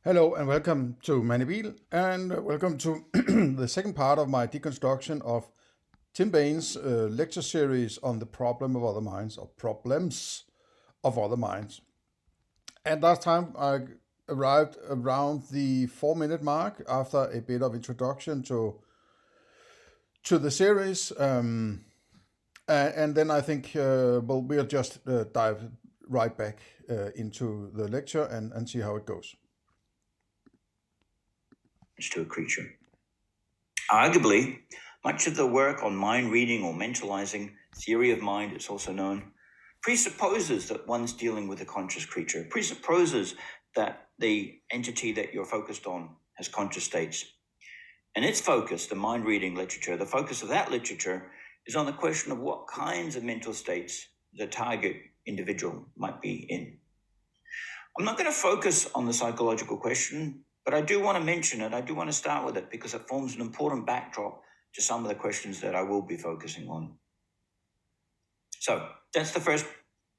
Hello and welcome to Manibel and welcome to the second part of my deconstruction of Tim Baynes' lecture series on the problem of other minds or problems of other minds. And last time I arrived around the 4 minute mark after a bit of introduction to the series. And then I think we'll just dive right back into the lecture and see how it goes. To a creature. Arguably, much of the work on mind reading or mentalizing, theory of mind, it's also known, presupposes that one's dealing with a conscious creature, presupposes that the entity that you're focused on has conscious states. And its focus, the mind reading literature, the focus of that literature is on the question of what kinds of mental states the target individual might be in. I'm not going to focus on the psychological question, but I do want to mention it. I do want to start with it because it forms an important backdrop to some of the questions that I will be focusing on. So that's the first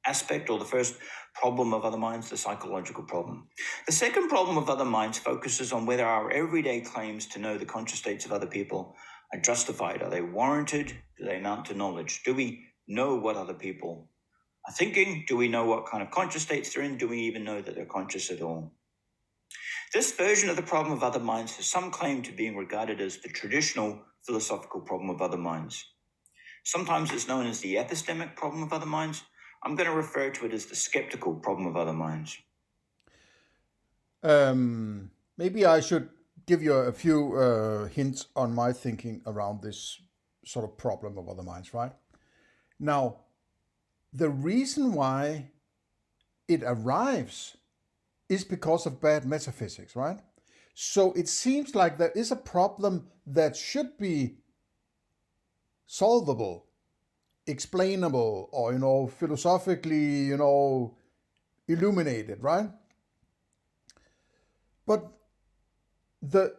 aspect or the first problem of other minds, the psychological problem. The second problem of other minds focuses on whether our everyday claims to know the conscious states of other people are justified. Are they warranted? Do they amount to knowledge? Do we know what other people are thinking? Do we know what kind of conscious states they're in? Do we even know that they're conscious at all? This version of the problem of other minds has some claim to being regarded as the traditional philosophical problem of other minds. Sometimes it's known as the epistemic problem of other minds. I'm going to refer to it as the skeptical problem of other minds. Maybe I should give you a few hints on my thinking around this sort of problem of other minds, right? Now, the reason why it arrives is because of bad metaphysics, right? So it seems like there is a problem that should be solvable, explainable, or, philosophically, illuminated, right? But the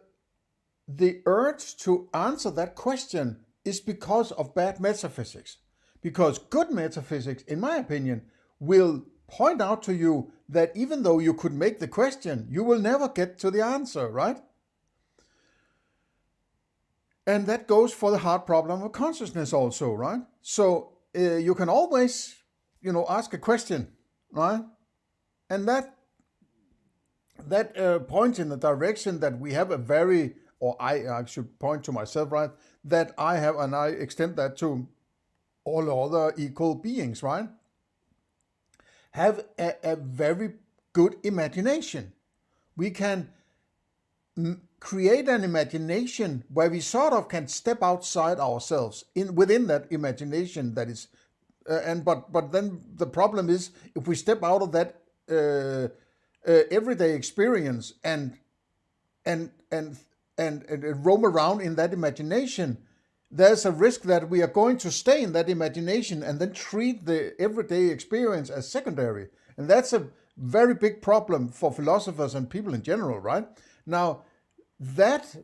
the urge to answer that question is because of bad metaphysics. Because good metaphysics, in my opinion, will point out to you that even though you could make the question, you will never get to the answer, right? And that goes for the hard problem of consciousness also, right? So you can always, ask a question, right? And that points in the direction that we have a very, or I should point to myself, right? That I have, and I extend that to all other equal beings, right? Have a very good imagination. We can create an imagination where we sort of can step outside ourselves within that imagination that is, but then the problem is if we step out of that everyday experience and roam around in that imagination, there's a risk that we are going to stay in that imagination and then treat the everyday experience as secondary. And that's a very big problem for philosophers and people in general, right? Now, that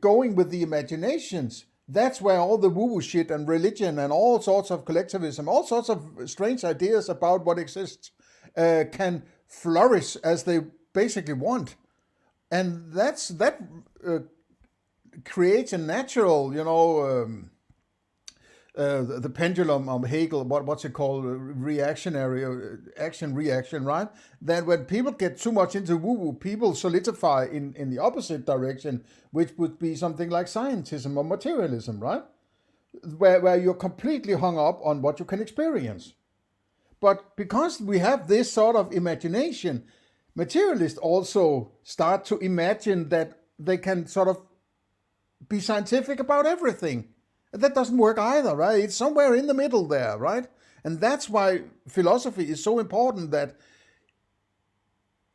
going with the imaginations, that's where all the woo-woo shit and religion and all sorts of collectivism, all sorts of strange ideas about what exists can flourish as they basically want. And that creates a natural, the pendulum of Hegel, what's it called, reactionary action reaction, right? That when people get too much into woo-woo, people solidify in the opposite direction, which would be something like scientism or materialism, right? Where you're completely hung up on what you can experience. But because we have this sort of imagination, materialists also start to imagine that they can sort of be scientific about everything. That doesn't work either, right? It's somewhere in the middle there, right? And that's why philosophy is so important, that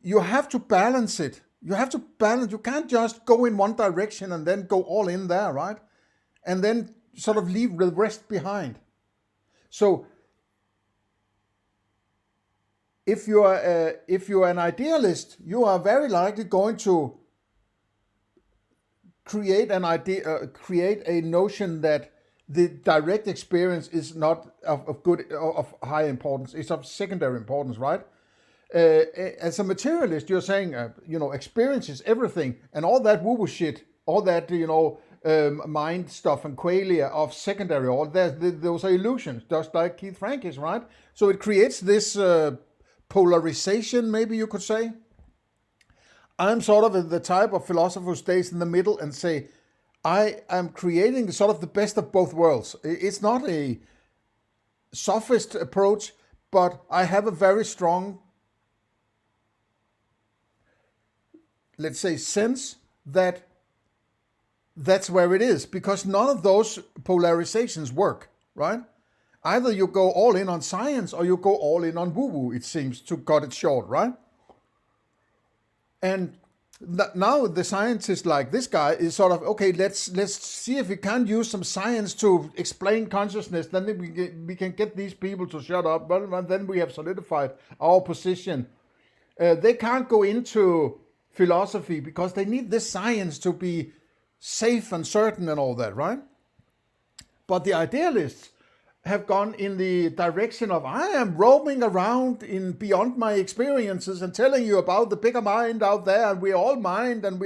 you have to balance it. You have to balance. You can't just go in one direction and then go all in there, right? And then sort of leave the rest behind. So if you're an idealist, you are very likely going to create an idea, create a notion that the direct experience is not of high importance; it's of secondary importance, right? As a materialist, you're saying, experience is everything, and all that woo-woo shit, all that, mind stuff and qualia of secondary, all that, those are illusions, just like Keith Frank is, right? So it creates this polarization, maybe you could say. I'm sort of the type of philosopher who stays in the middle and say, I am creating sort of the best of both worlds. It's not a sophist approach, but I have a very strong, let's say, sense that that's where it is, because none of those polarizations work, right? Either you go all in on science or you go all in on woo-woo, it seems, to cut it short, right? And now the scientist like this guy is sort of, okay, let's see if we can use some science to explain consciousness, then we can get these people to shut up, but then we have solidified our position. They can't go into philosophy because they need this science to be safe and certain and all that, right? But the idealists have gone in the direction of, I am roaming around in beyond my experiences and telling you about the bigger mind out there, and we're all mind, and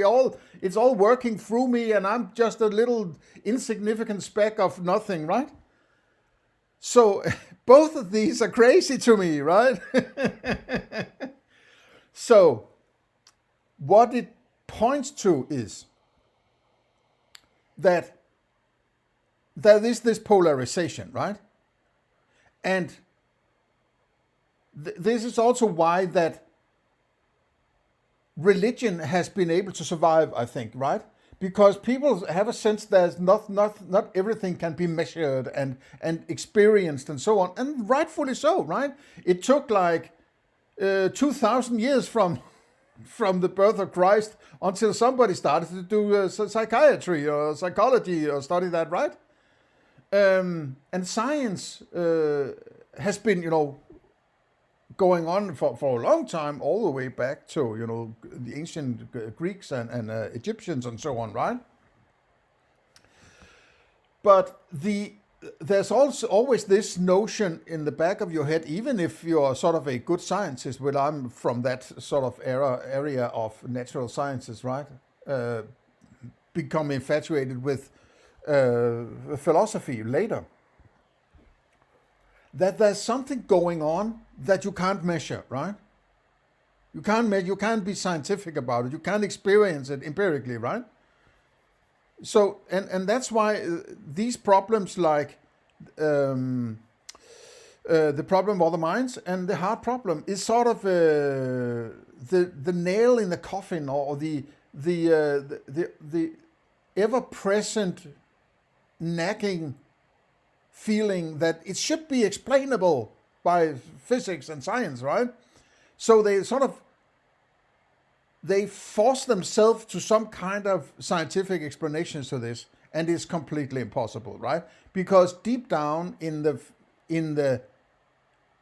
it's all working through me, and I'm just a little insignificant speck of nothing, right? So both of these are crazy to me, right? So what it points to is that there is this polarization, right? And this is also why that religion has been able to survive, I think, right? Because people have a sense that not everything can be measured and experienced and so on, and rightfully so, right? It took like 2,000 years from the birth of Christ until somebody started to do psychiatry or psychology or study that, right? And science has been, going on for a long time, all the way back to, the ancient Greeks and Egyptians and so on, right? But there's also always this notion in the back of your head, even if you're sort of a good scientist, well, I'm from that sort of area of natural sciences, right? Become infatuated with philosophy later, that there's something going on that you can't measure, right? You can't be scientific about it. You can't experience it empirically, right? So, and that's why these problems like the problem of the minds and the heart problem is sort of the nail in the coffin, or the ever-present nagging feeling that it should be explainable by physics and science, right? So they force themselves to some kind of scientific explanations to this, and it's completely impossible, right? Because deep down in the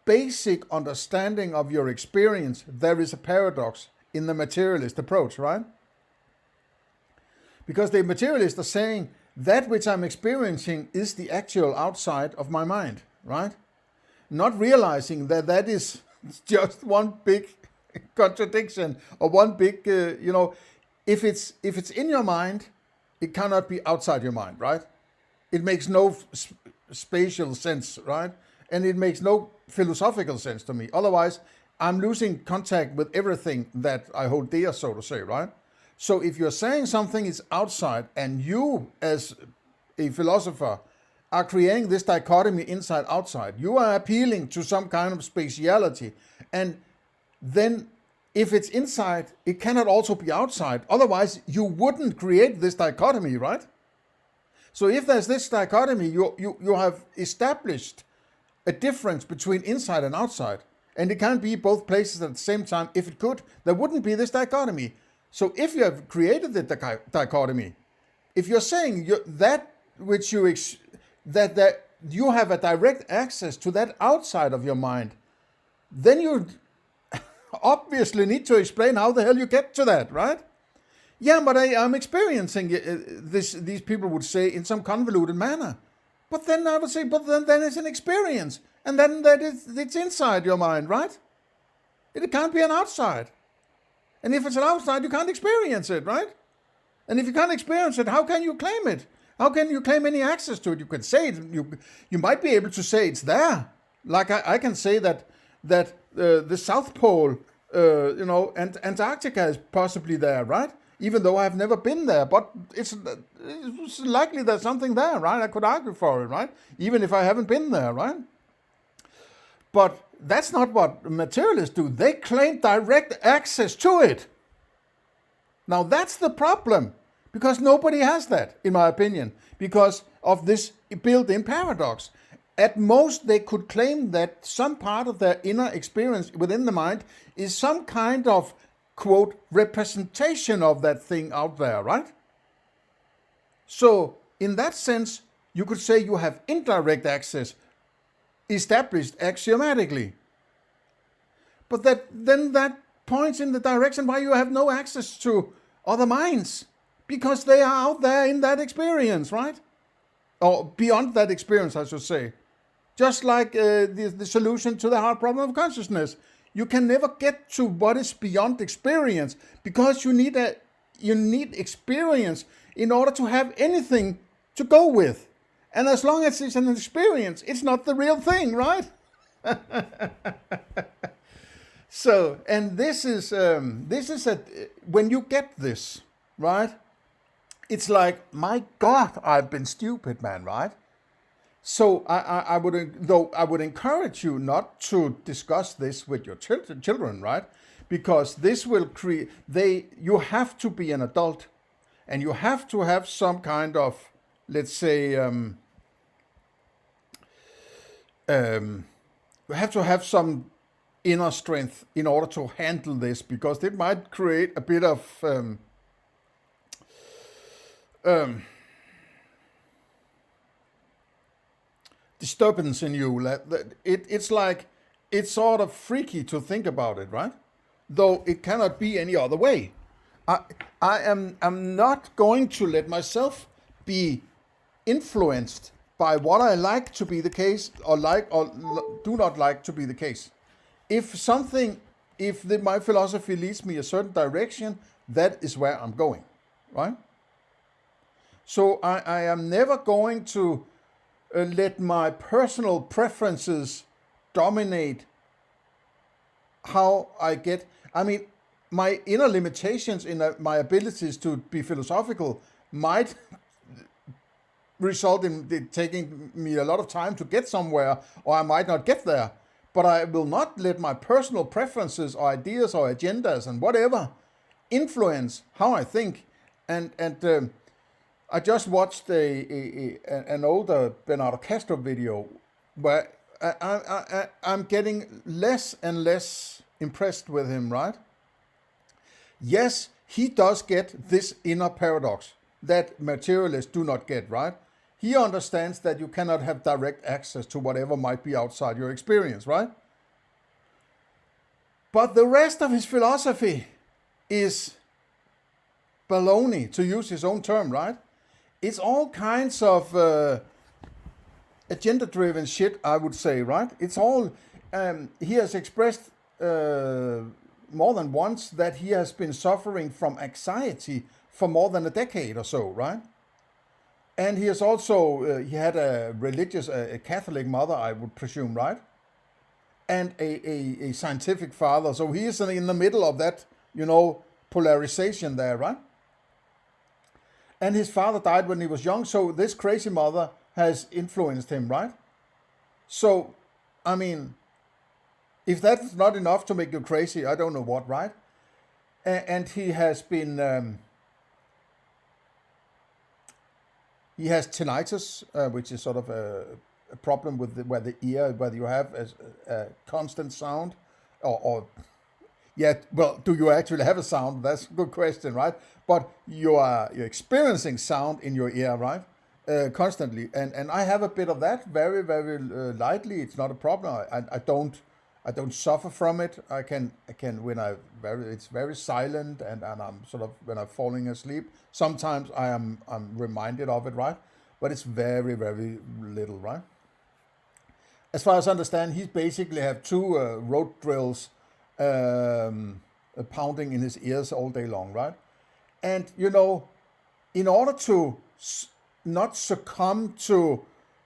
basic understanding of your experience, there is a paradox in the materialist approach, right? Because the materialists are saying that which I'm experiencing is the actual outside of my mind, right? Not realizing that is just one big contradiction, or one big, if it's in your mind, it cannot be outside your mind, right? It makes no spatial sense, right? And it makes no philosophical sense to me. Otherwise, I'm losing contact with everything that I hold dear, so to say, right? So if you're saying something is outside, and you as a philosopher are creating this dichotomy inside-outside, you are appealing to some kind of spatiality. And then if it's inside, it cannot also be outside. Otherwise, you wouldn't create this dichotomy, right? So if there's this dichotomy, you have established a difference between inside and outside. And it can't be both places at the same time. If it could, there wouldn't be this dichotomy. So if you have created the dichotomy, if you're saying that you have a direct access to that outside of your mind, then you obviously need to explain how the hell you get to that, right? Yeah, but I'm experiencing this, these people would say, in some convoluted manner. But then I would say, then it's an experience. And then it's inside your mind, right? It can't be an outside. And if it's an outside, you can't experience it, right? And if you can't experience it, how can you claim it? How can you claim any access to it? You can say it. You might be able to say it's there. Like I can say that the South Pole, and Antarctica is possibly there, right? Even though I've never been there, but it's likely there's something there, right? I could argue for it, right? Even if I haven't been there, right? But that's not what materialists do. They claim direct access to it. Now that's the problem, because nobody has that, in my opinion, because of this built-in paradox. At most, they could claim that some part of their inner experience within the mind is some kind of, quote, representation of that thing out there, right? So, in that sense, you could say you have indirect access established axiomatically. But that points in the direction why you have no access to other minds, because they are out there in that experience, right? Or beyond that experience, I should say. Just like the solution to the hard problem of consciousness. You can never get to what is beyond experience, because you need experience in order to have anything to go with. And as long as it's an experience, it's not the real thing, right? So, and this is when you get this, right? It's like, my God, I've been stupid, man, right? So I would encourage you not to discuss this with your children, right? Because this will create, you have to be an adult, and you have to have some kind of, let's say, you have to have some inner strength in order to handle this, because it might create a bit of disturbance in you. It's like, it's sort of freaky to think about it, right? Though it cannot be any other way. I'm not going to let myself be influenced by what I like to be the case, or do not like to be the case. If my philosophy leads me a certain direction, that is where I'm going, right? So I am never going to let my personal preferences dominate how I get. I mean, my inner limitations in my abilities to be philosophical might result in it taking me a lot of time to get somewhere, or I might not get there. But I will not let my personal preferences or ideas or agendas and whatever influence how I think. And I just watched an older Bernardo Castro video where I'm getting less and less impressed with him, right? Yes, he does get this inner paradox that materialists do not get, right? He understands that you cannot have direct access to whatever might be outside your experience, right? But the rest of his philosophy is baloney, to use his own term, right? It's all kinds of agenda-driven shit, I would say, right? It's all, he has expressed more than once that he has been suffering from anxiety for more than a decade or so, right? And he has also, he had a religious, a Catholic mother, I would presume, right? And a scientific father. So he is in the middle of that, polarization there, right? And his father died when he was young, so this crazy mother has influenced him, right? So, I mean, if that's not enough to make you crazy, I don't know what, right? And he has been... he has tinnitus, which is sort of a problem with whether you have a constant sound, or do you actually have a sound? That's a good question, right? But you're experiencing sound in your ear, right? Constantly, and I have a bit of that, very, very lightly. It's not a problem. I don't suffer from it. I can when it's very silent, and I'm sort of, when I'm falling asleep, sometimes I'm reminded of it, right? But it's very, very little, right? As far as I understand, he basically have two road drills pounding in his ears all day long, right? And, you know, in order to not succumb to,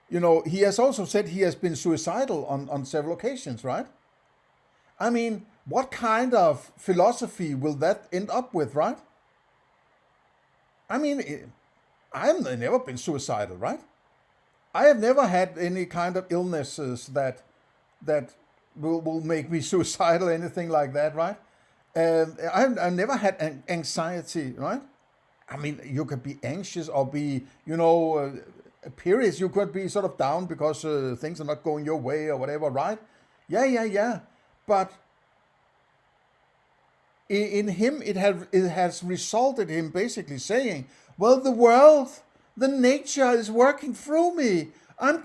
you know, he has also said he has been suicidal on several occasions, right? I mean, what kind of philosophy will that end up with, right? I mean, I've never been suicidal, right? I have never had any kind of illnesses that will make me suicidal, anything like that, right? I've never had anxiety, right? I mean, you could be anxious or be, you know, periods you could be sort of down because things are not going your way or whatever, right? Yeah. But in him, it has resulted in basically saying, well, the world, the nature is working through me. I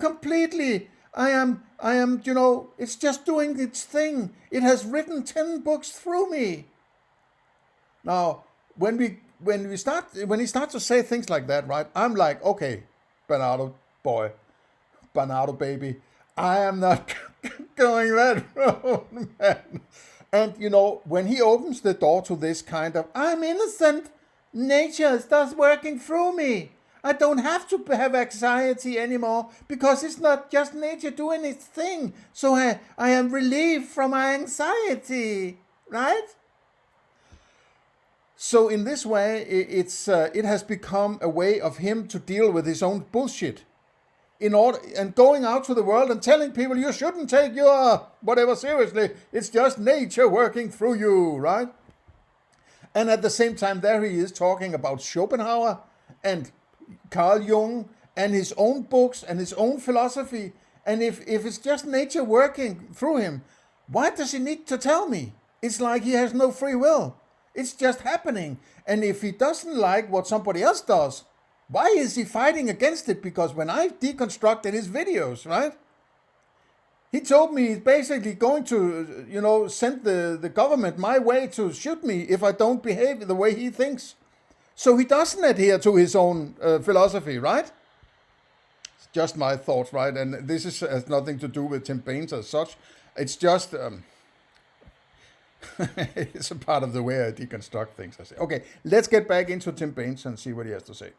am, you know, it's just doing its thing. It has written 10 books through me. Now, when he starts to say things like that, right? I'm like, okay, Bernardo boy, Bernardo baby, I am not going that road, man. And you know, when he opens the door to this kind of, I'm innocent, nature starts working through me. I don't have to have anxiety anymore because it's not just nature doing its thing. So I am relieved from my anxiety, right? So in this way, it has become a way of him to deal with his own bullshit, in order and going out to the world and telling people you shouldn't take your whatever seriously. It's just nature working through you, right? And at the same time, there he is talking about Schopenhauer and Carl Jung and his own books and his own philosophy. And if it's just nature working through him, why does he need to tell me? It's like he has no free will. It's just happening. And if he doesn't like what somebody else does, why is he fighting against it? Because when I deconstructed his videos, right, he told me he's basically going to, you know, send the government my way to shoot me if I don't behave the way he thinks. So he doesn't adhere to his own philosophy, right? It's just my thoughts, right? And this has nothing to do with Tim Baynes as such. It's just... it's a part of the way I deconstruct things, I say. Okay, let's get back into Tim Baynes and see what he has to say.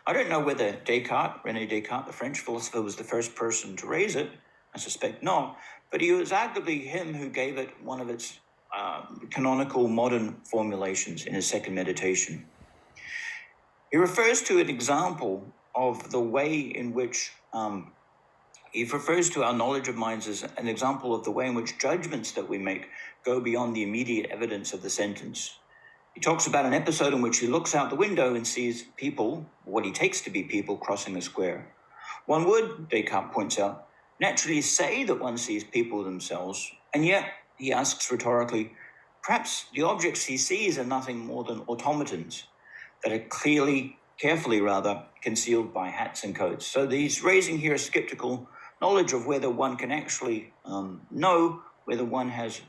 I don't know whether René Descartes, the French philosopher, was the first person to raise it. I suspect not. But he was arguably him who gave it one of its canonical modern formulations in his second meditation. He refers to an example of the way in which he refers to our knowledge of minds as an example of the way in which judgments that we make go beyond the immediate evidence of the sentence. He talks about an episode in which he looks out the window and sees people, what he takes to be people, crossing a square. One would, Descartes points out, naturally say that one sees people themselves, and yet, he asks rhetorically, perhaps the objects he sees are nothing more than automatons that are carefully concealed by hats and coats. So he's raising here a skeptical knowledge of whether one can actually know whether one has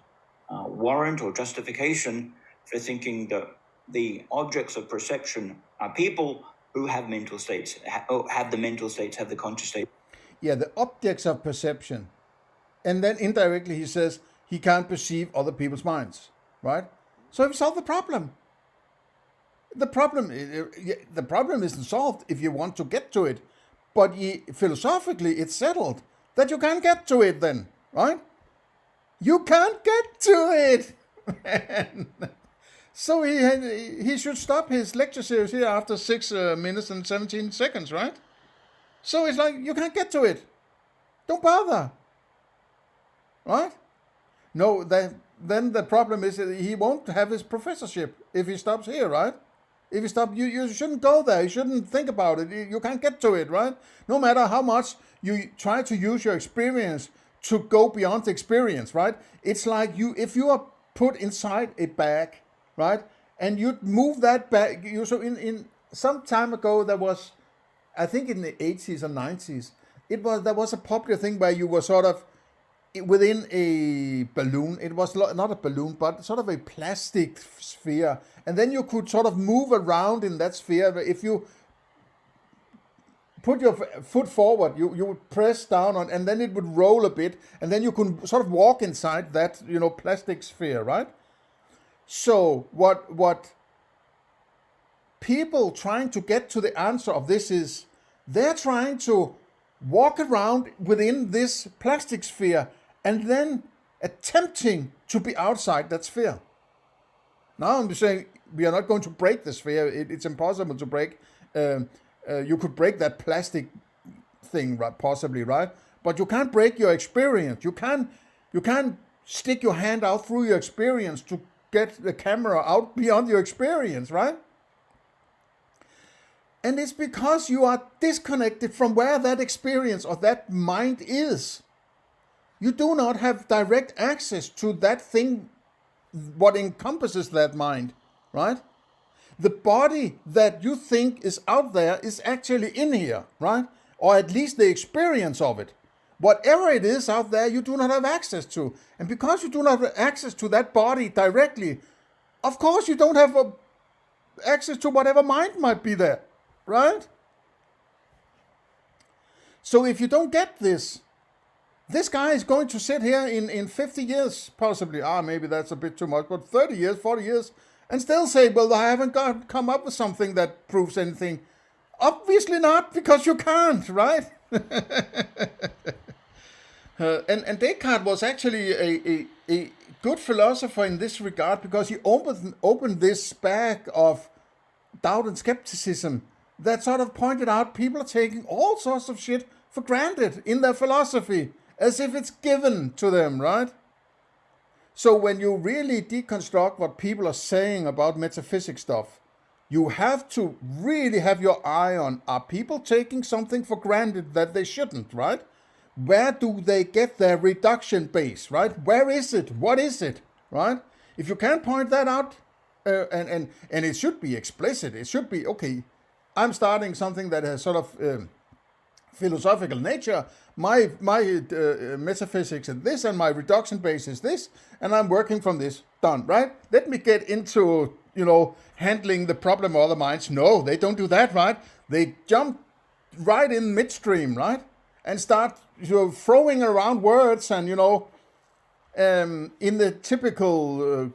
warrant or justification for thinking that the objects of perception are people who have mental states, have the mental states, have the conscious state. Yeah, the objects of perception. And then indirectly he says he can't perceive other people's minds, right? So he solved the problem. The problem isn't solved if you want to get to it. But philosophically, it's settled that you can't get to it then, right? You can't get to it. So he should stop his lecture series here after 6 minutes and 17 seconds, right? So it's like, you can't get to it. Don't bother. Right? No, then the problem is that he won't have his professorship if he stops here, right? If you stop, you shouldn't go there. You shouldn't think about it. You can't get to it, right? No matter how much you try to use your experience to go beyond the experience, right? It's like if you are put inside a bag, right? And you move that bag. So in some time ago, there was, I think in the 80s or 90s, there was a popular thing where you were sort of within a balloon. It was not a balloon, but sort of a plastic sphere. And then you could sort of move around in that sphere. If you put your foot forward, you would press down on, and then it would roll a bit, and then you can sort of walk inside that, plastic sphere, right? So what people trying to get to the answer of this is, they're trying to walk around within this plastic sphere and then attempting to be outside that sphere. Now I'm saying we are not going to break the sphere. It's impossible to break. You could break that plastic thing, right, possibly, right? But you can't break your experience. You can't stick your hand out through your experience to get the camera out beyond your experience, right? And it's because you are disconnected from where that experience or that mind is. You do not have direct access to that thing, what encompasses that mind, right? The body that you think is out there is actually in here, right? Or at least the experience of it. Whatever it is out there, you do not have access to. And because you do not have access to that body directly, of course you don't have access to whatever mind might be there, right? So if you don't get this guy is going to sit here in 50 years, possibly, maybe that's a bit too much, but 30 years, 40 years, and still say, well, I haven't come up with something that proves anything. Obviously not, because you can't, right? And Descartes was actually a good philosopher in this regard, because he opened this bag of doubt and skepticism that sort of pointed out people are taking all sorts of shit for granted in their philosophy, as if it's given to them, right? So when you really deconstruct what people are saying about metaphysics stuff, you have to really have your eye on, are people taking something for granted that they shouldn't, right? Where do they get their reduction base, right? Where is it? What is it, right? If you can't point that out, and it should be explicit, it should be, okay, I'm starting something that has sort of philosophical nature. My metaphysics is this, and my reduction base is this, and I'm working from this. Done, right? Let me get into, handling the problem of other minds. No, they don't do that, right? They jump right in midstream, right? And start throwing around words and, in the typical,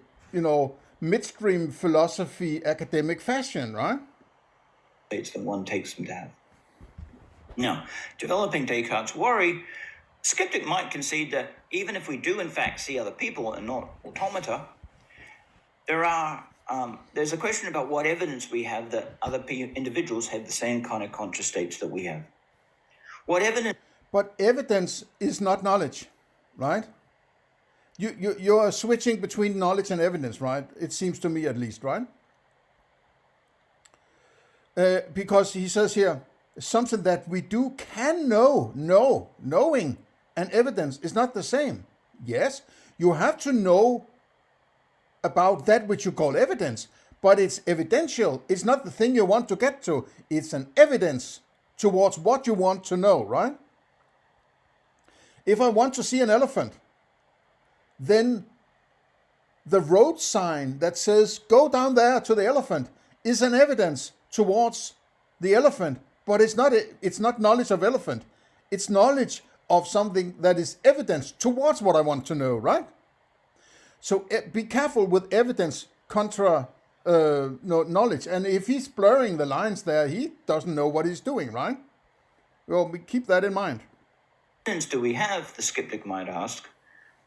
midstream philosophy academic fashion, right? States that one takes them to have. Now, developing Descartes' worry, skeptic might concede that even if we do in fact see other people and not automata, there's a question about what evidence we have that other individuals have the same kind of conscious states that we have. What evidence? But evidence is not knowledge, right? You are switching between knowledge and evidence, right? It seems to me, at least, right? Because he says here, something that we can know. Knowing and evidence is not the same. Yes, you have to know about that which you call evidence, but it's evidential. It's not the thing you want to get to. It's an evidence towards what you want to know, right? If I want to see an elephant, then the road sign that says, go down there to the elephant, is an evidence towards the elephant, but it's not knowledge of elephant. It's knowledge of something that is evidence towards what I want to know, right? So be careful with evidence contra knowledge. And if he's blurring the lines there, he doesn't know what he's doing, right? Well, we keep that in mind. Evidence do we have, the skeptic might ask,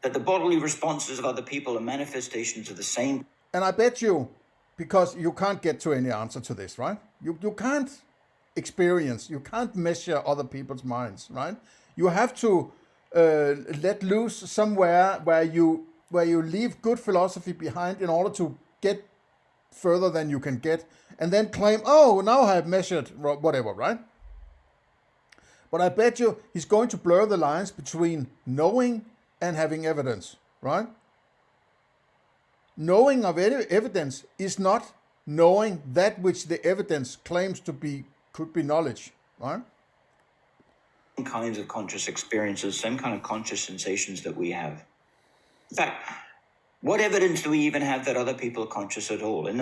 that the bodily responses of other people are manifestations of the same? And I bet you, because you can't get to any answer to this, right? You can't experience, you can't measure other people's minds, right? You have to let loose somewhere where you leave good philosophy behind in order to get further than you can get, and then claim, oh, now I have measured whatever, right? But I bet you he's going to blur the lines between knowing and having evidence, right? Knowing of evidence is not knowing that which the evidence claims to be, could be knowledge, right? Kinds of conscious experiences, same kind of conscious sensations that we have. In fact, what evidence do we even have that other people are conscious at all? And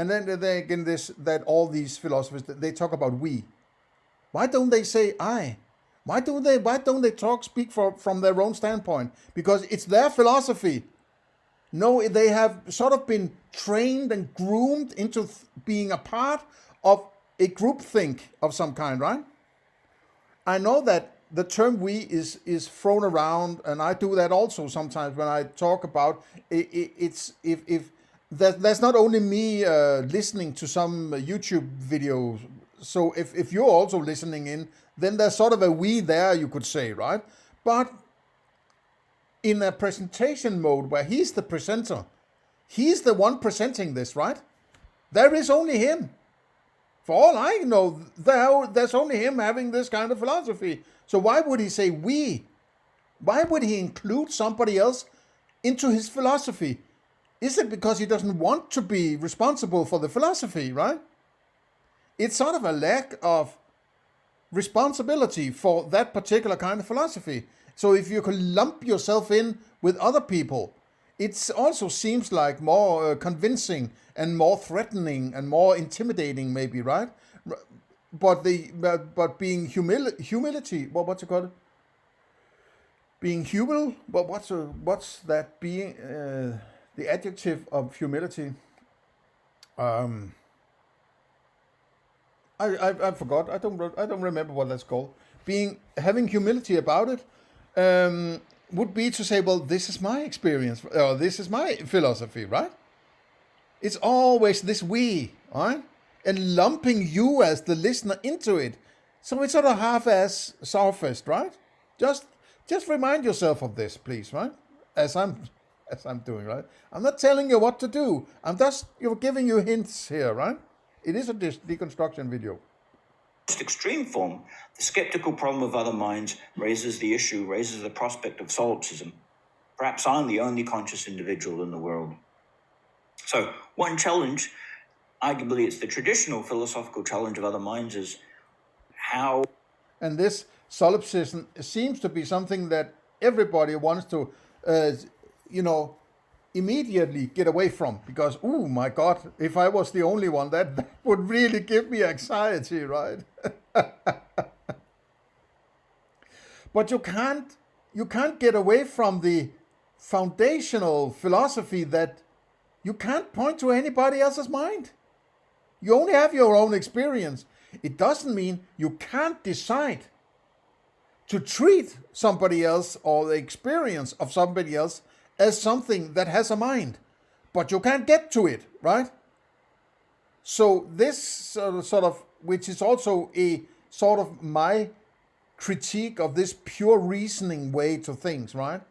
then again, that all these philosophers, they talk about we. Why don't they say I? Why don't they speak from their own standpoint? Because it's their philosophy. No, they have sort of been trained and groomed into being a part of a groupthink of some kind, right? I know that the term "we" is thrown around, and I do that also sometimes when I talk about it's if there's not only me listening to some YouTube videos. So if you're also listening in, then there's sort of a "we" there, you could say, right? But in a presentation mode where he's the presenter, he's the one presenting this, right? There is only him. For all I know, there's only him having this kind of philosophy. So why would he say we? Why would he include somebody else into his philosophy? Is it because he doesn't want to be responsible for the philosophy, right? It's sort of a lack of responsibility for that particular kind of philosophy. So if you can lump yourself in with other people, it also seems like more convincing and more threatening and more intimidating, maybe, right? But being humility, what's it called? Being humble, but what's that being? The adjective of humility. Um, I forgot. I don't remember what that's called. Having humility about it would be to say, well, this is my experience, or this is my philosophy, right? It's always this we, right? And lumping you as the listener into it. So it's sort of half-ass sophist, right? Just remind yourself of this, please, right? As I'm doing, right? I'm not telling you what to do. I'm just giving you hints here, right? It is a deconstruction video. Most extreme form, the skeptical problem of other minds raises the prospect of solipsism. Perhaps I'm the only conscious individual in the world. So one challenge, arguably it's the traditional philosophical challenge of other minds, is how... And this solipsism seems to be something that everybody wants to, immediately get away from. Because, oh my God, if I was the only one, that would really give me anxiety, right? But you can't get away from the foundational philosophy that you can't point to anybody else's mind. You only have your own experience. It doesn't mean you can't decide to treat somebody else or the experience of somebody else as something that has a mind, but you can't get to it, right? So this sort of, which is also a sort of my critique of this pure reasoning way to things, right?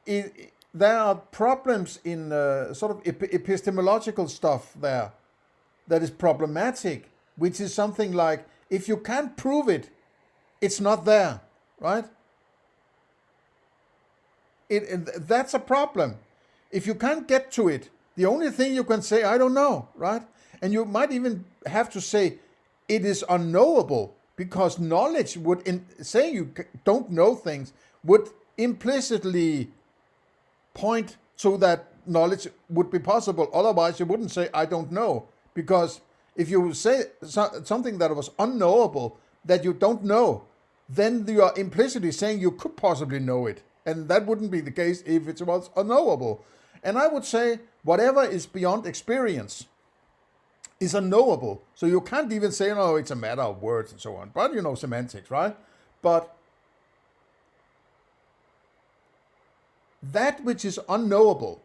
There are problems in sort of epistemological stuff there that is problematic, which is something like, if you can't prove it, it's not there, right? That's a problem. If you can't get to it, the only thing you can say, I don't know, right? And you might even have to say, it is unknowable, because knowledge would, saying you don't know things, would implicitly point to that knowledge would be possible. Otherwise, you wouldn't say, I don't know. Because if you say something that was unknowable, that you don't know, then you are implicitly saying you could possibly know it. And that wouldn't be the case if it was unknowable. And I would say whatever is beyond experience is unknowable. So you can't even say, no, it's a matter of words and so on. But semantics, right? But that which is unknowable,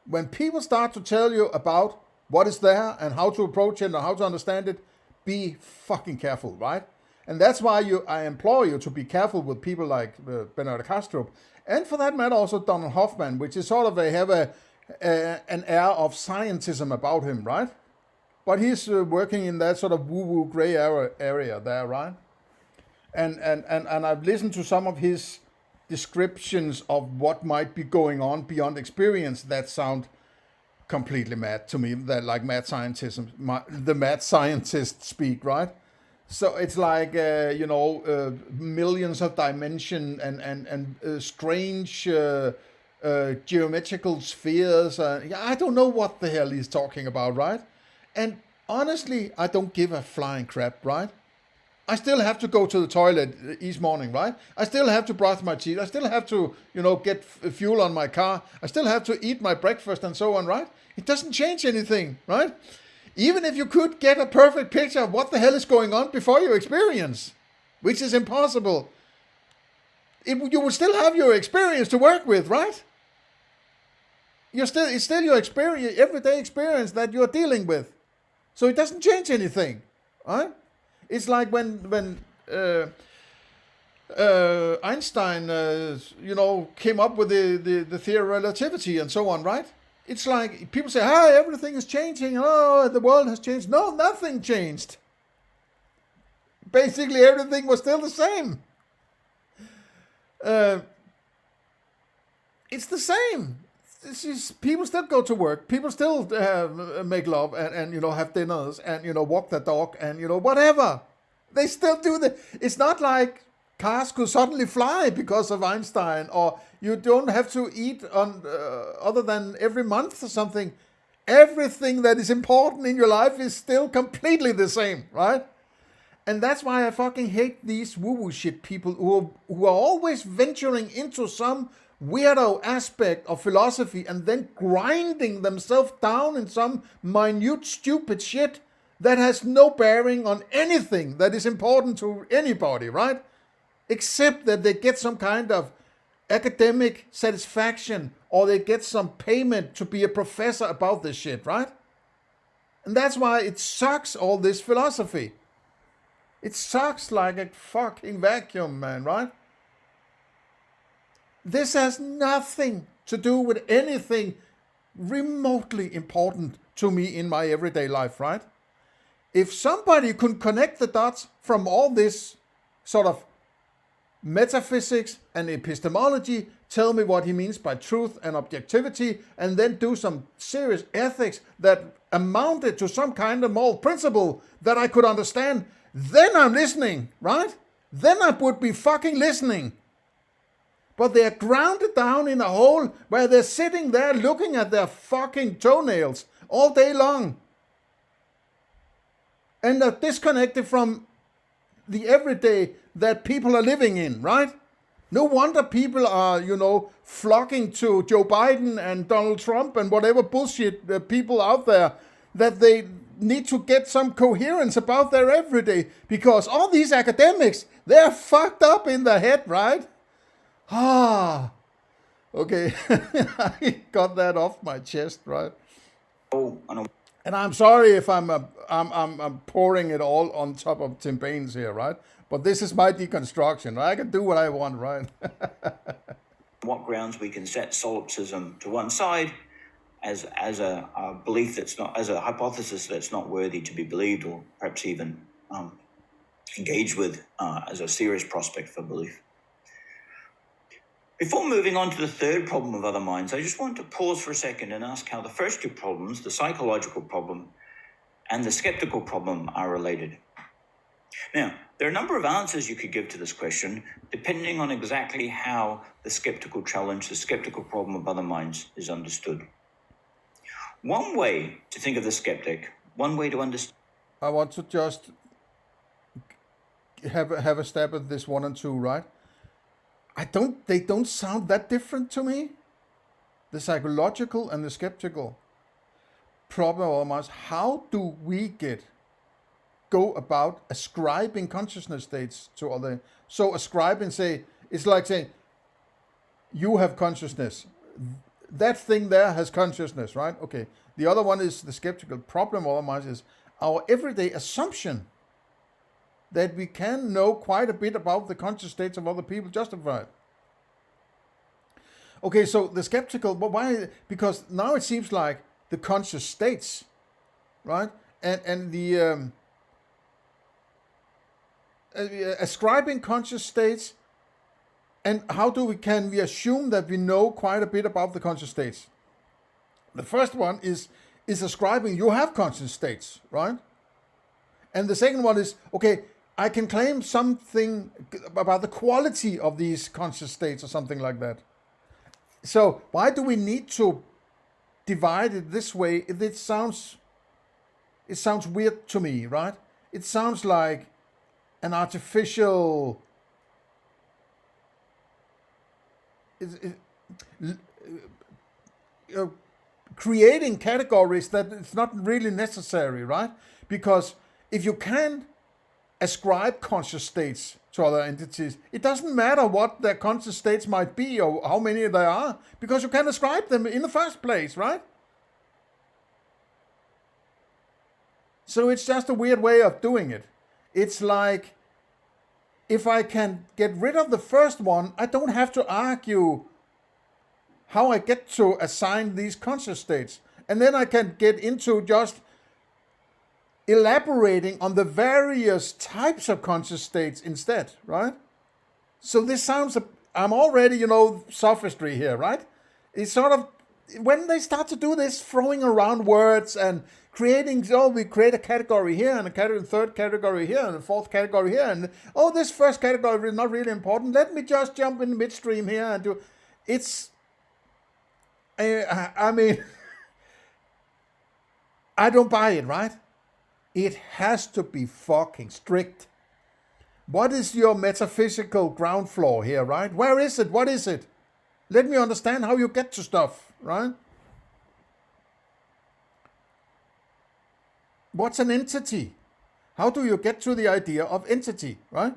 when people start to tell you about what is there and how to approach it and how to understand it, be fucking careful, right? And that's why I implore you to be careful with people like Bernard Castro, and for that matter also Donald Hoffman, which is sort of an air of scientism about him, right? But he's working in that sort of woo-woo gray area there, right? And I've listened to some of his descriptions of what might be going on beyond experience that sound completely mad to me, that like mad scientism, the mad scientists speak, right? So it's like millions of dimension and strange geometrical spheres. I don't know what the hell he's talking about, right? And honestly, I don't give a flying crap, right? I still have to go to the toilet each morning, right? I still have to brush my teeth. I still have to, get fuel on my car. I still have to eat my breakfast and so on, right? It doesn't change anything, right? Even if you could get a perfect picture of what the hell is going on before you experience, which is impossible, you would still have your experience to work with, right? It's still your experience, everyday experience that you're dealing with. So it doesn't change anything, right? It's like when Einstein, came up with the theory of relativity and so on, right? It's like people say, everything is changing. Oh, the world has changed. No, nothing changed. Basically, everything was still the same. It's the same. People still go to work. People still make love and have dinners and walk their dog and whatever. They still do that. It's not like cars could suddenly fly because of Einstein, or you don't have to eat on other than every month or something. Everything that is important in your life is still completely the same, right? And that's why I fucking hate these woo-woo shit people who are always venturing into some weirdo aspect of philosophy and then grinding themselves down in some minute stupid shit that has no bearing on anything that is important to anybody, right? Except that they get some kind of academic satisfaction or they get some payment to be a professor about this shit, right? And that's why it sucks, all this philosophy. It sucks like a fucking vacuum, man, right? This has nothing to do with anything remotely important to me in my everyday life, right? If somebody could connect the dots from all this sort of metaphysics and epistemology, tell me what he means by truth and objectivity, and then do some serious ethics that amounted to some kind of moral principle that I could understand, then I'm listening, right? Then I would be fucking listening. But they're grounded down in a hole where they're sitting there looking at their fucking toenails all day long. And they're disconnected from the everyday that people are living in, right? No wonder people are, flocking to Joe Biden and Donald Trump and whatever bullshit people out there, that they need to get some coherence about their everyday, because all these academics, they're fucked up in the head, right? Okay, I got that off my chest, right? Oh, I know. And I'm sorry if I'm pouring it all on top of Tim Baynes here, right? But this is my deconstruction. I can do what I want, right? What grounds we can set solipsism to one side as a belief that's not, as a hypothesis that's not worthy to be believed, or perhaps even engaged with as a serious prospect for belief. Before moving on to the third problem of other minds, I just want to pause for a second and ask how the first two problems, the psychological problem and the skeptical problem, are related. Now, there are a number of answers you could give to this question, depending on exactly how the skeptical challenge, the skeptical problem of other minds, is understood. One way to think of the skeptic, one way to understand... I want to just have a stab at this 1 and 2, right? They don't sound that different to me. The psychological and the skeptical problem of minds. How do we go about ascribing consciousness states to other? So ascribe and say, it's like saying, you have consciousness. That thing there has consciousness, right? Okay. The other one is the skeptical problem of our minds is our everyday assumption that we can know quite a bit about the conscious states of other people justified. Okay, so the skeptical, but why? Because now it seems like the conscious states, right? And the ascribing conscious states, and how can we assume that we know quite a bit about the conscious states? The first one is ascribing you have conscious states, right? And the second one is, okay, I can claim something about the quality of these conscious states or something like that. So why do we need to divide it this way? It sounds weird to me, right? It sounds like an artificial creating categories that it's not really necessary, right? Because if you can ascribe conscious states to other entities, it doesn't matter what their conscious states might be or how many there are, because you can ascribe them in the first place, right? So it's just a weird way of doing it. It's like, if I can get rid of the first one, I don't have to argue how I get to assign these conscious states. And then I can get into just elaborating on the various types of conscious states instead, right? So this sounds, I'm already, sophistry here, right? It's sort of, when they start to do this, throwing around words and creating, we create a category here and a third category here and a fourth category here, and this first category is not really important. Let me just jump in midstream here and do. It's, I mean, I don't buy it, right? It has to be fucking strict. What is your metaphysical ground floor here, right? Where is it? What is it? Let me understand how you get to stuff, right? What's an entity? How do you get to the idea of entity, right?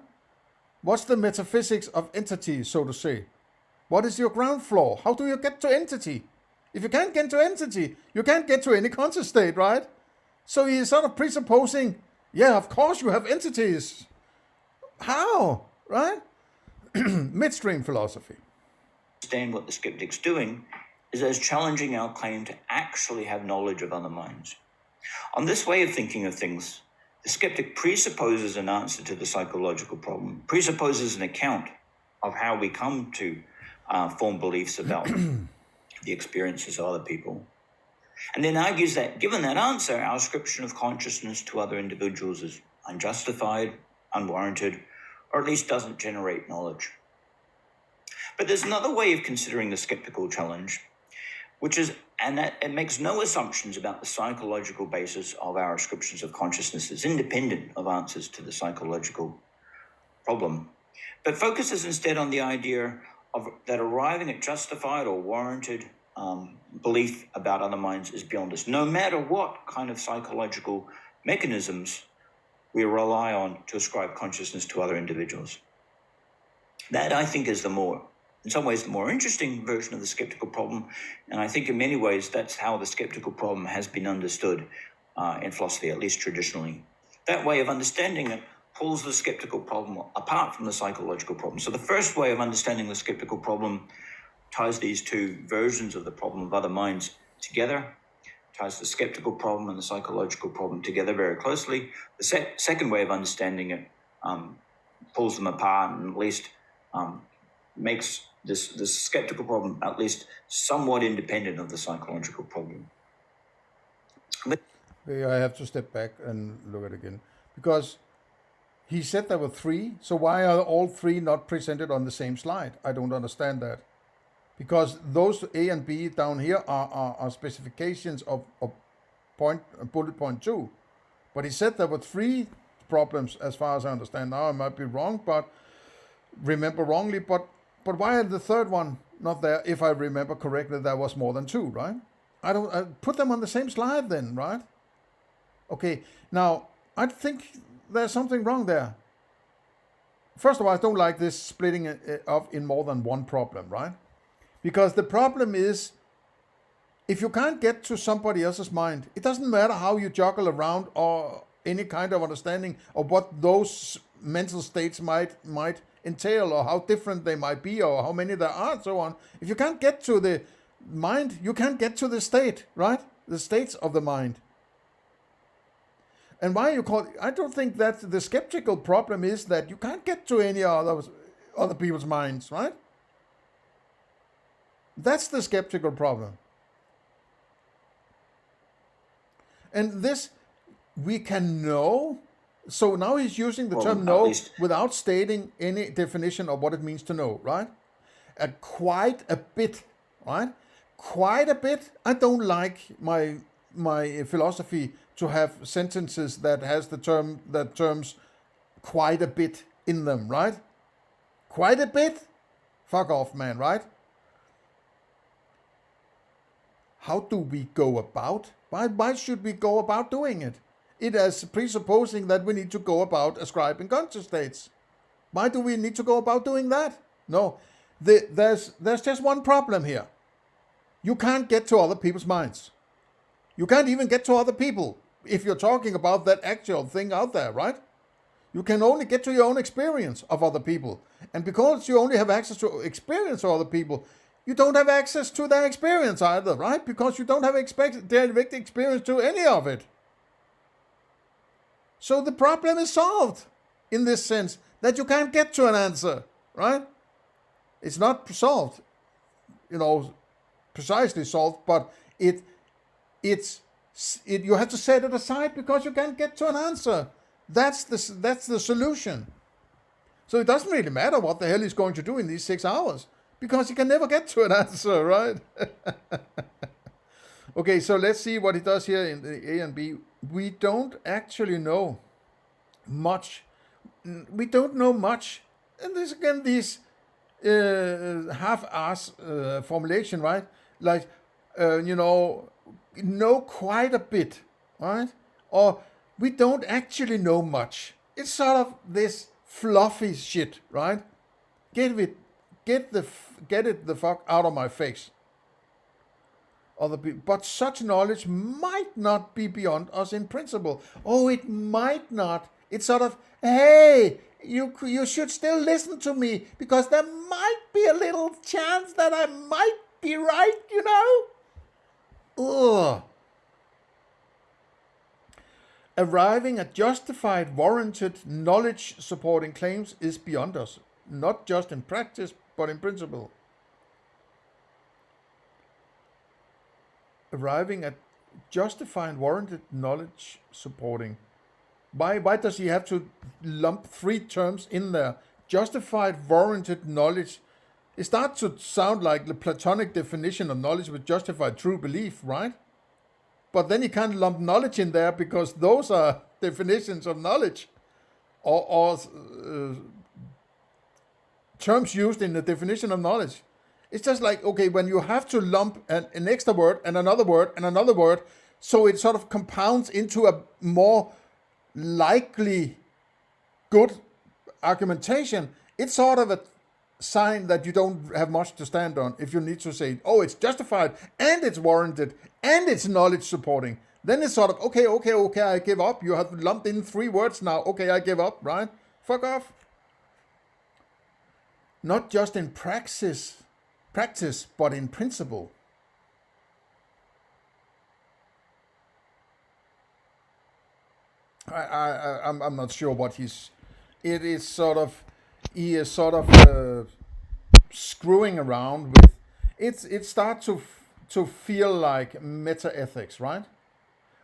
What's the metaphysics of entity, so to say? What is your ground floor? How do you get to entity? If you can't get to entity, you can't get to any conscious state, right? So he's sort of presupposing, yeah, of course you have entities. How, right? Midstream philosophy. Understand what the skeptic's doing is as challenging our claim to actually have knowledge of other minds. On this way of thinking of things, the skeptic presupposes an answer to the psychological problem, presupposes an account of how we come to form beliefs about the experiences of other people, and then argues that, given that answer, our ascription of consciousness to other individuals is unjustified, unwarranted, or at least doesn't generate knowledge. But there's another way of considering the skeptical challenge, which is, and that it makes no assumptions about the psychological basis of our ascriptions of consciousness. It's independent of answers to the psychological problem, but focuses instead on the idea of that arriving at justified or warranted belief about other minds is beyond us, no matter what kind of psychological mechanisms we rely on to ascribe consciousness to other individuals. That, I think, is in some ways, the more interesting version of the skeptical problem, and I think in many ways that's how the skeptical problem has been understood in philosophy, at least traditionally. That way of understanding it pulls the skeptical problem apart from the psychological problem. So the first way of understanding the skeptical problem ties these two versions of the problem of other minds together, ties the skeptical problem and the psychological problem together very closely. The second way of understanding it pulls them apart and at least makes this skeptical problem at least somewhat independent of the psychological problem. I have to step back and look at it again, because he said there were three, so why are all three not presented on the same slide? I don't understand that. Because those A and B down here are specifications of bullet point 2. But he said there were three problems, as far as I understand. Now I might be wrong, but remember wrongly. But why is the third one not there? If I remember correctly, there was more than two, right? I put them on the same slide then, right? Okay, now I think there's something wrong there. First of all, I don't like this splitting it up in more than one problem, right? Because the problem is, if you can't get to somebody else's mind, it doesn't matter how you juggle around or any kind of understanding of what those mental states might entail, or how different they might be, or how many there are, and so on. If you can't get to the mind, you can't get to the state, right? The states of the mind. And why you call it, I don't think that the skeptical problem is that you can't get to any other people's minds, right? That's the skeptical problem. And this we can know. So now he's using the term know without stating any definition of what it means to know, right? Quite a bit, right? Quite a bit. I don't like my philosophy to have sentences that has the terms quite a bit in them, right? Quite a bit? Fuck off, man, right? How do we go about? Why should we go about doing it? It is presupposing that we need to go about ascribing conscious states. Why do we need to go about doing that? No, there's just one problem here. You can't get to other people's minds. You can't even get to other people if you're talking about that actual thing out there, right? You can only get to your own experience of other people. And because you only have access to experience of other people, you don't have access to their experience either, right? Because you don't have direct experience to any of it. So the problem is solved in this sense that you can't get to an answer, right? It's not solved, precisely solved, but you have to set it aside because you can't get to an answer. That's the solution. So it doesn't really matter what the hell he's going to do in these 6 hours because he can never get to an answer, right? Okay, so let's see what he does here in the A and B. We don't actually know much. We don't know much. And this again, these half-ass formulation, right? Like, know quite a bit, right? Or we don't actually know much. It's sort of this fluffy shit, right? Get it the fuck out of my face. Other people, but such knowledge might not be beyond us in principle. Oh, it might not. It's sort of, hey, you should still listen to me because there might be a little chance that I might be right, Ugh. Arriving at justified, warranted, knowledge-supporting claims is beyond us, not just in practice, but in principle. Arriving at justified, warranted, knowledge-supporting. Why does he have to lump 3 terms in there? Justified, warranted, knowledge. It starts to sound like the Platonic definition of knowledge with justified true belief, right? But then you can't lump knowledge in there because those are definitions of knowledge or terms used in the definition of knowledge. It's just like, okay, when you have to lump an extra word and another word and another word, so it sort of compounds into a more likely good argumentation, it's sort of a sign that you don't have much to stand on if you need to say, oh, it's justified and it's warranted and it's knowledge supporting. Then it's sort of, okay, I give up. You have lumped in 3 words now. Okay, I give up, right? Fuck off. Not just in practice, but in principle. I'm not sure what he is sort of screwing around with. It starts to feel like meta-ethics, right?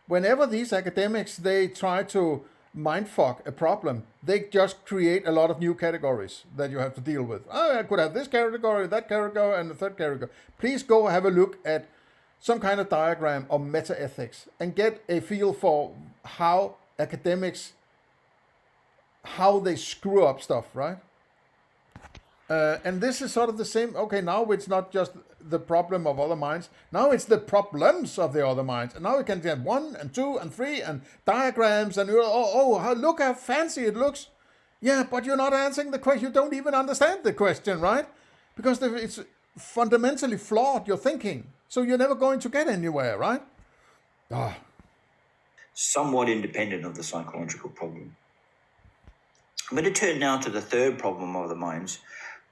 Whenever these academics, they try to mindfuck a problem, they just create a lot of new categories that you have to deal with. Oh, I could have this category, that category, and the third category. Please go have a look at some kind of diagram of meta-ethics and get a feel for how academics, how they screw up stuff, right? And this is sort of the same. Okay, now it's not just the problem of other minds. Now it's the problems of the other minds. And now we can get 1 and 2 and 3 and diagrams and look how fancy it looks. Yeah, but you're not answering the question. You don't even understand the question, right? Because it's fundamentally flawed, your thinking. So you're never going to get anywhere, right? Somewhat independent of the psychological problem. I'm going to turn now to the third problem of the minds,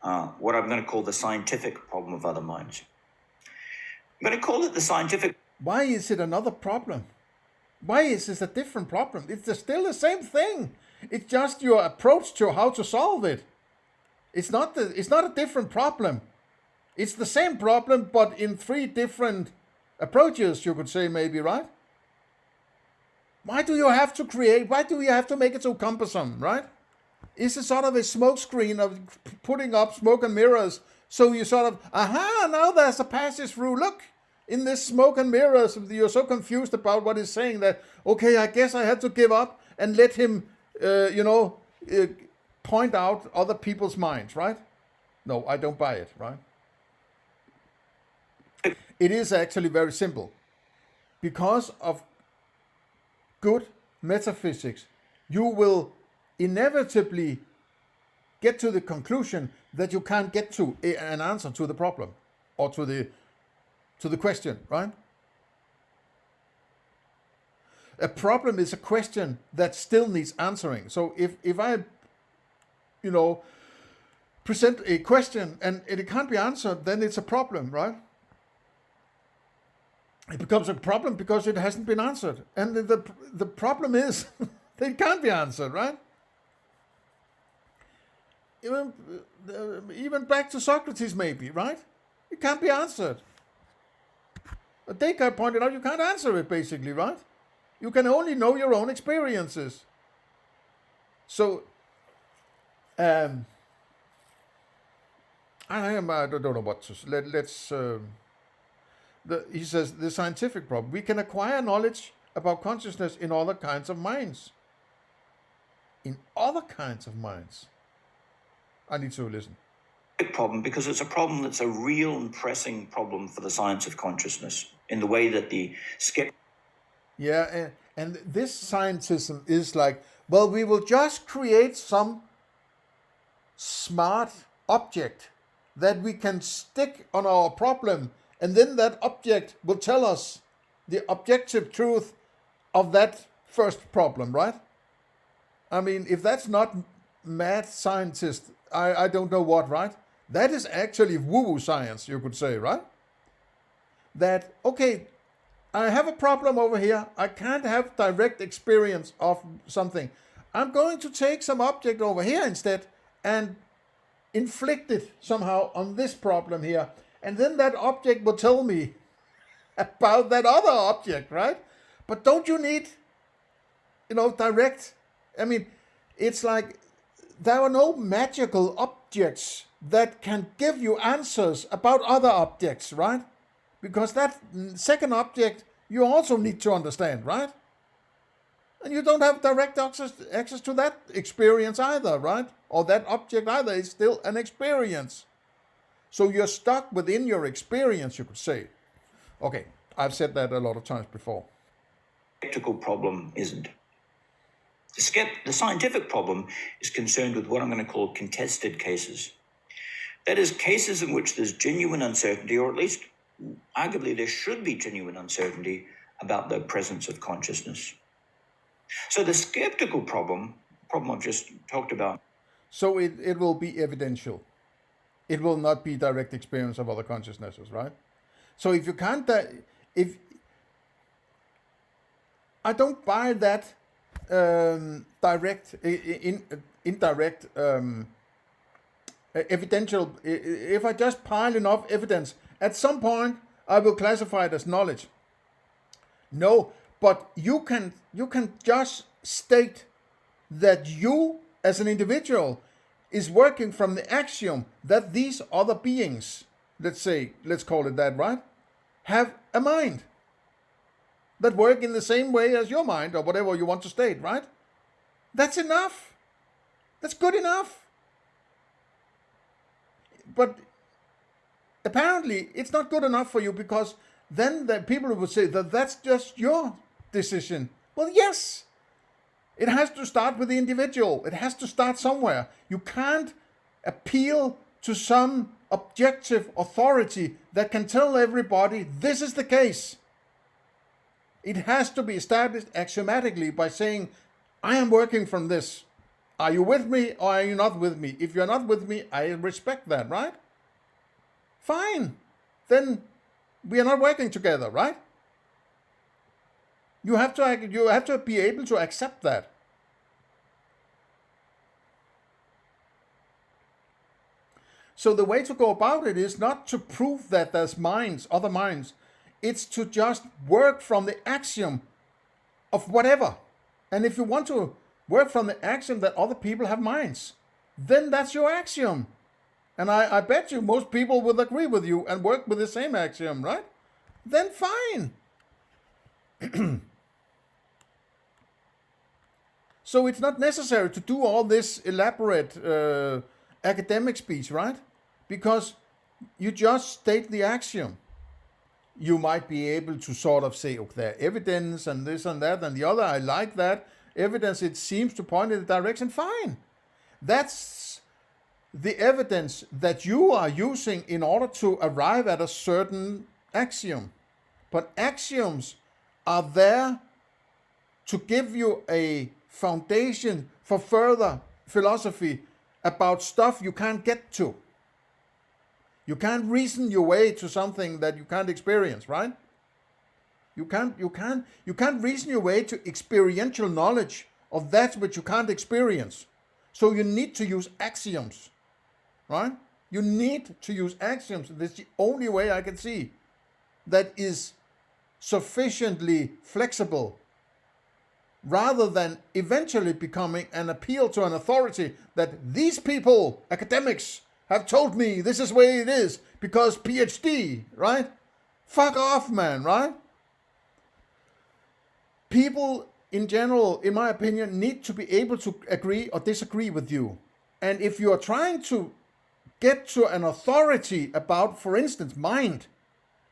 what I'm going to call the scientific problem of other minds. I'm going to call it the scientific. Why is it another problem? Why is this a different problem? It's still the same thing. It's just your approach to how to solve it. It's not a different problem. It's the same problem, but in 3 different approaches, you could say maybe, right? Why do you have to make it so cumbersome, right? Is it sort of a smoke screen of putting up smoke and mirrors so you sort of, now there's a passage through. Look, in this smoke and mirrors, you're so confused about what he's saying that, okay, I guess I had to give up and let him, point out other people's minds, right? No, I don't buy it, right? It is actually very simple. Because of good metaphysics, you will inevitably get to the conclusion that you can't get to an answer to the problem or to the question, right? A problem is a question that still needs answering. So if I, present a question and it can't be answered, then it's a problem, right? It becomes a problem because it hasn't been answered. And the problem is that it can't be answered, right? Even back to Socrates, maybe, right? It can't be answered. Descartes pointed out you can't answer it, basically, right? You can only know your own experiences. So, I don't know what to. Let's. He says the scientific problem. We can acquire knowledge about consciousness in other kinds of minds. In other kinds of minds. I need to listen. Problem because it's a problem that's a real and pressing problem for the science of consciousness in the way that the skeptic. Yeah, and this scientism is like, well, we will just create some smart object that we can stick on our problem, and then that object will tell us the objective truth of that first problem, right? I mean, if that's not mad scientist, I don't know what, right? That is actually woo-woo science, you could say, right? That, okay, I have a problem over here. I can't have direct experience of something. I'm going to take some object over here instead and inflict it somehow on this problem here. And then that object will tell me about that other object, right? But don't you need, direct? I mean, it's like there are no magical objects that can give you answers about other objects, right? Because that second object you also need to understand, right? And you don't have direct access to that experience either, right? Or that object either. It's still an experience. So you're stuck within your experience, you could say. Okay, I've said that a lot of times before. Skeptical problem isn't. The scientific problem is concerned with what I'm going to call contested cases. That is, cases in which there's genuine uncertainty, or at least arguably there should be genuine uncertainty about the presence of consciousness. So the skeptical problem I've just talked about. So it will be evidential. It will not be direct experience of other consciousnesses, right? So if you can't, I don't buy that indirect evidential. If I just pile enough evidence, at some point I will classify it as knowledge. No, but you can just state that you as an individual is working from the axiom that these other beings, let's call it that, right, have a mind that work in the same way as your mind, or whatever you want to state, right? That's enough. That's good enough. But apparently it's not good enough for you, because then the people would say that that's just your decision. Well, yes. It has to start with the individual. It has to start somewhere. You can't appeal to some objective authority that can tell everybody this is the case. It has to be established axiomatically by saying, I am working from this. Are you with me or are you not with me? If you're not with me, I respect that, right? Fine. Then we are not working together, right? You have to be able to accept that. So the way to go about it is not to prove that there's minds, other minds. It's to just work from the axiom of whatever. And if you want to work from the axiom that other people have minds, then that's your axiom. And I bet you most people will agree with you and work with the same axiom, right? Then fine. So it's not necessary to do all this elaborate academic speech, right? Because you just state the axiom. You might be able to sort of say, okay, there evidence and this and that and the other. I like that evidence. It seems to point in the direction. Fine. That's the evidence that you are using in order to arrive at a certain axiom. But axioms are there to give you a foundation for further philosophy about stuff you can't get to. You can't reason your way to something that you can't experience, right? You can't reason your way to experiential knowledge of that which you can't experience. So you need to use axioms, right? You need to use axioms. That's the only way I can see that is sufficiently flexible, rather than eventually becoming an appeal to an authority that these people, academics, have told me this is the way it is because PhD, right? Fuck off, man, right? People in general, in my opinion, need to be able to agree or disagree with you. And if you are trying to get to an authority about, for instance, mind,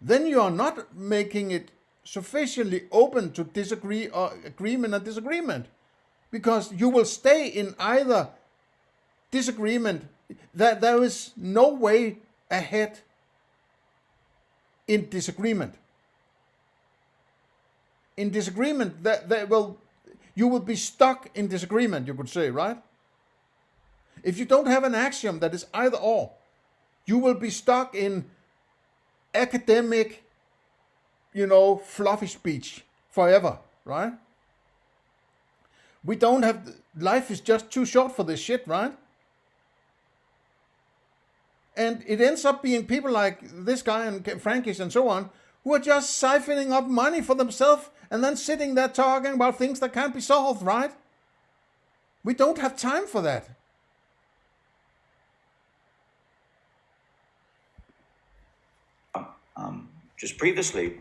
then you are not making it sufficiently open to disagree or agreement and disagreement, because you will stay in either disagreement. That there is no way ahead in disagreement. In disagreement, you will be stuck in disagreement, you could say, right? If you don't have an axiom that is either or, you will be stuck in academic, fluffy speech forever, right? We don't have, life is just too short for this shit, right? And it ends up being people like this guy and Frankies and so on, who are just siphoning up money for themselves and then sitting there talking about things that can't be solved, right? We don't have time for that. Just previously,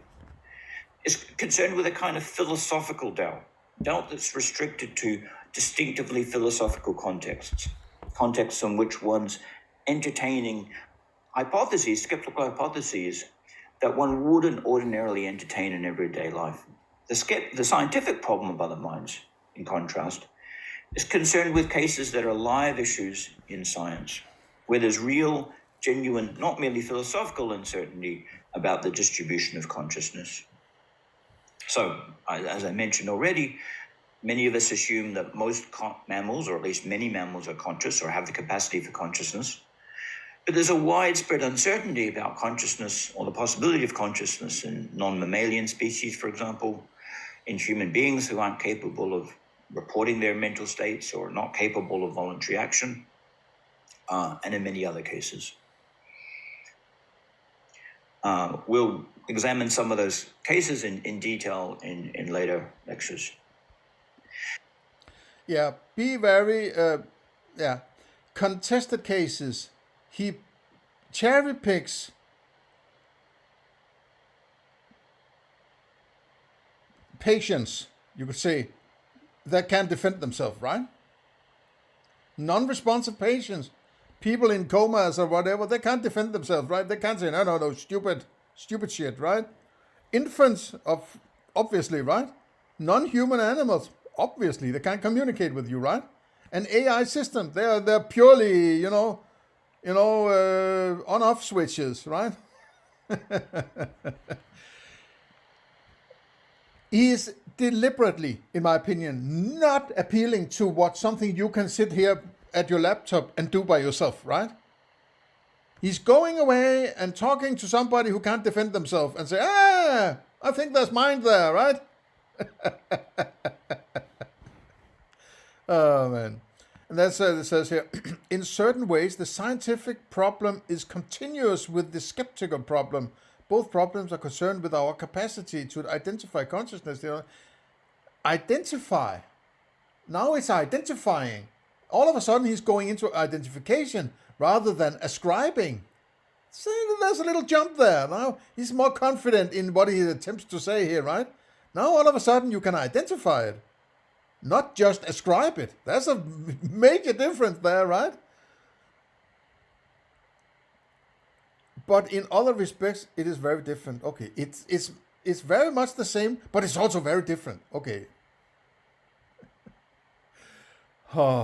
is concerned with a kind of philosophical doubt that's restricted to distinctively philosophical contexts in which one's entertaining hypotheses, skeptical hypotheses, that one wouldn't ordinarily entertain in everyday life. The scientific problem of other minds, in contrast, is concerned with cases that are live issues in science, where there's real, genuine, not merely philosophical uncertainty about the distribution of consciousness. So, as I mentioned already, many of us assume that most mammals, or at least many mammals, are conscious or have the capacity for consciousness. But there's a widespread uncertainty about consciousness, or the possibility of consciousness, in non-mammalian species, for example, in human beings who aren't capable of reporting their mental states or not capable of voluntary action, and in many other cases. We'll examine some of those cases in detail in later lectures. Yeah, be very, contested cases. He cherry picks patients, you could say, that can't defend themselves, right? Non-responsive patients, people in comas or whatever, they can't defend themselves, right? They can't say, no, stupid shit, right? Infants, obviously, right? Non-human animals, obviously, they can't communicate with you, right? An AI system, they're purely, on-off switches, right? He is deliberately, in my opinion, not appealing to something you can sit here at your laptop and do by yourself, right? He's going away and talking to somebody who can't defend themselves and say, I think there's mind there, right? Oh, man. And that's it says here, in certain ways, the scientific problem is continuous with the skeptical problem. Both problems are concerned with our capacity to identify consciousness. Identify. Now it's identifying. All of a sudden he's going into identification rather than ascribing. So there's a little jump there. Now he's more confident in what he attempts to say here, right? Now all of a sudden you can identify it. not just ascribe it. There's a major difference there, right? But in other respects, it is very different. Okay, it's very much the same, but it's also very different. Okay. The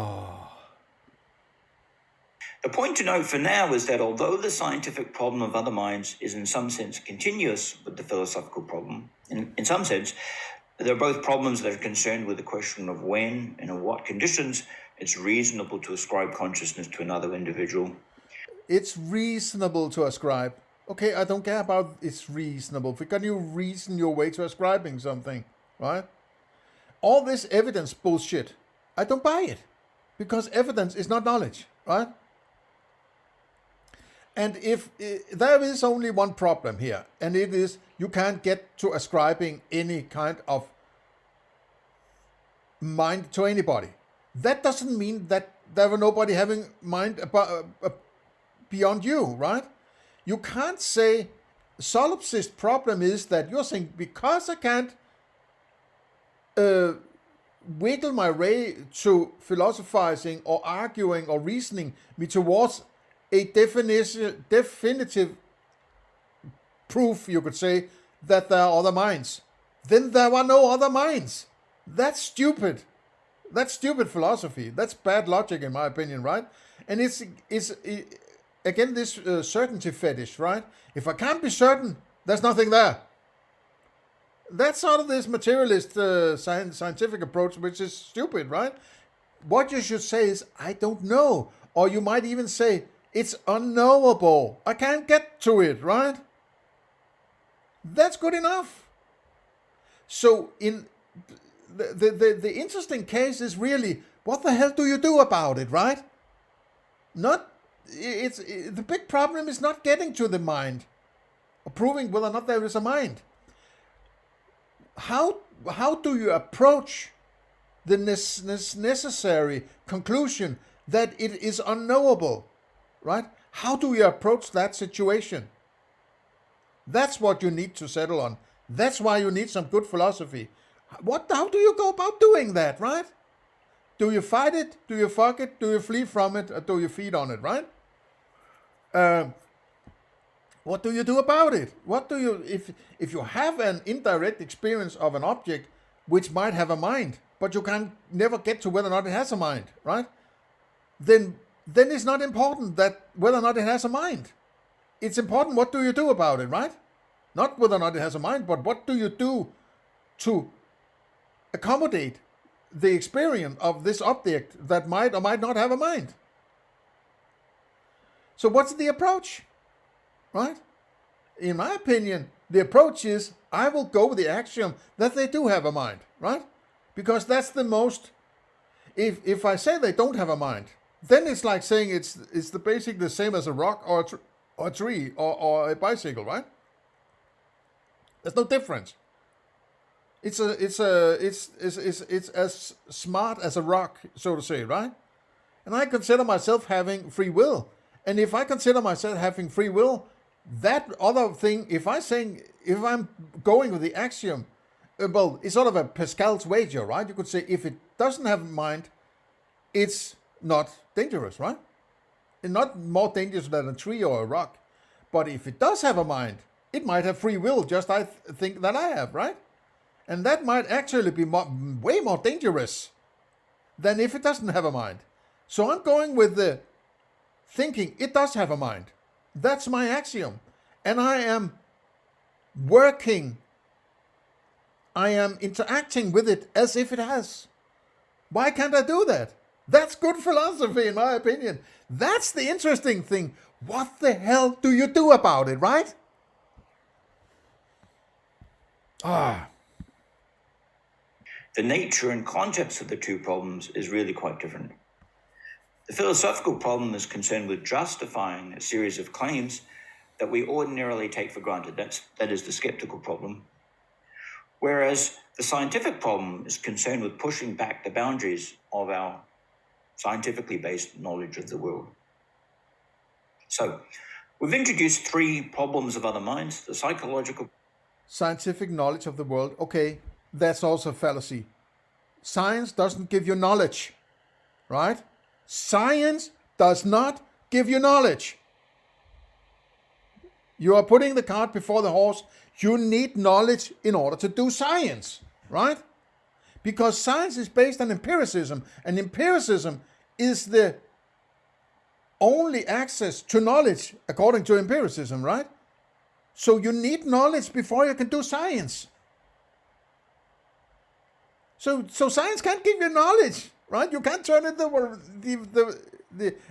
point to note for now is that although the scientific problem of other minds is in some sense continuous with the philosophical problem, in some sense, they're both problems that are concerned with the question of when and in what conditions it's reasonable to ascribe consciousness to another individual. It's reasonable to ascribe. Okay, I don't care about it's reasonable. Can you reason your way to ascribing something, right? All this evidence bullshit, I don't buy it. Because evidence is not knowledge, right? And if there is only one problem here, and it is you can't get to ascribing any kind of mind to anybody. That doesn't mean that there were nobody having mind beyond you, right? You can't say solipsist problem is that you're saying because I can't wiggle my way to philosophizing or arguing or reasoning me towards a definitive proof, you could say, that there are other minds. Then there are no other minds. That's stupid. That's stupid philosophy. That's bad logic, in my opinion, right? And it's again this certainty fetish, right? If I can't be certain, there's nothing there. That's sort of this materialist scientific approach, which is stupid, right? What you should say is, I don't know. Or you might even say, it's unknowable. I can't get to it, right? That's good enough. So in the interesting case is really, what the hell do you do about it, right? The big problem is not getting to the mind, or proving whether or not there is a mind. How do you approach the necessary conclusion that it is unknowable, right? How do you approach that situation? That's what you need to settle on. That's why you need some good philosophy. How do you go about doing that, right? Do you fight it? Do you fuck it? Do you flee from it? Or do you feed on it, right? What do you do about it? What do you, if you have an indirect experience of an object which might have a mind, but you can never get to whether or not it has a mind, right? Then it's not important that whether or not it has a mind. It's important what do you do about it, right? Not whether or not it has a mind, but what do you do to accommodate the experience of this object that might or might not have a mind. So what's the approach? Right? In my opinion, the approach is I will go with the axiom that they do have a mind, right? Because that's the most, if I say they don't have a mind, then it's like saying it's basically the same as a rock or a tree or a bicycle, right? There's no difference. It's as smart as a rock, so to say, right? And I consider myself having free will. And if I consider myself having free will, that other thing, if I'm going with the axiom, well, it's sort of a Pascal's wager, right? You could say if it doesn't have a mind, it's not dangerous, right? It's not more dangerous than a tree or a rock. But if it does have a mind, it might have free will, just I think that I have, right? And that might actually be way more dangerous than if it doesn't have a mind. So I'm going with the thinking it does have a mind. That's my axiom. And I am working, I am interacting with it as if it has. Why can't I do that? That's good philosophy, in my opinion. That's the interesting thing. What the hell do you do about it, right? The nature and context of the two problems is really quite different. The philosophical problem is concerned with justifying a series of claims that we ordinarily take for granted. That is the skeptical problem. Whereas the scientific problem is concerned with pushing back the boundaries of our scientifically based knowledge of the world. So, we've introduced three problems of other minds: the psychological, scientific knowledge of the world. Okay, that's also a fallacy. science doesn't give you knowledge, right? Science does not give you knowledge. You are putting the cart before the horse. You need knowledge in order to do science, right? Because science is based on empiricism, and empiricism is the only access to knowledge according to empiricism, right? So you need knowledge before you can do science. So science can't give you knowledge, right? You can't turn it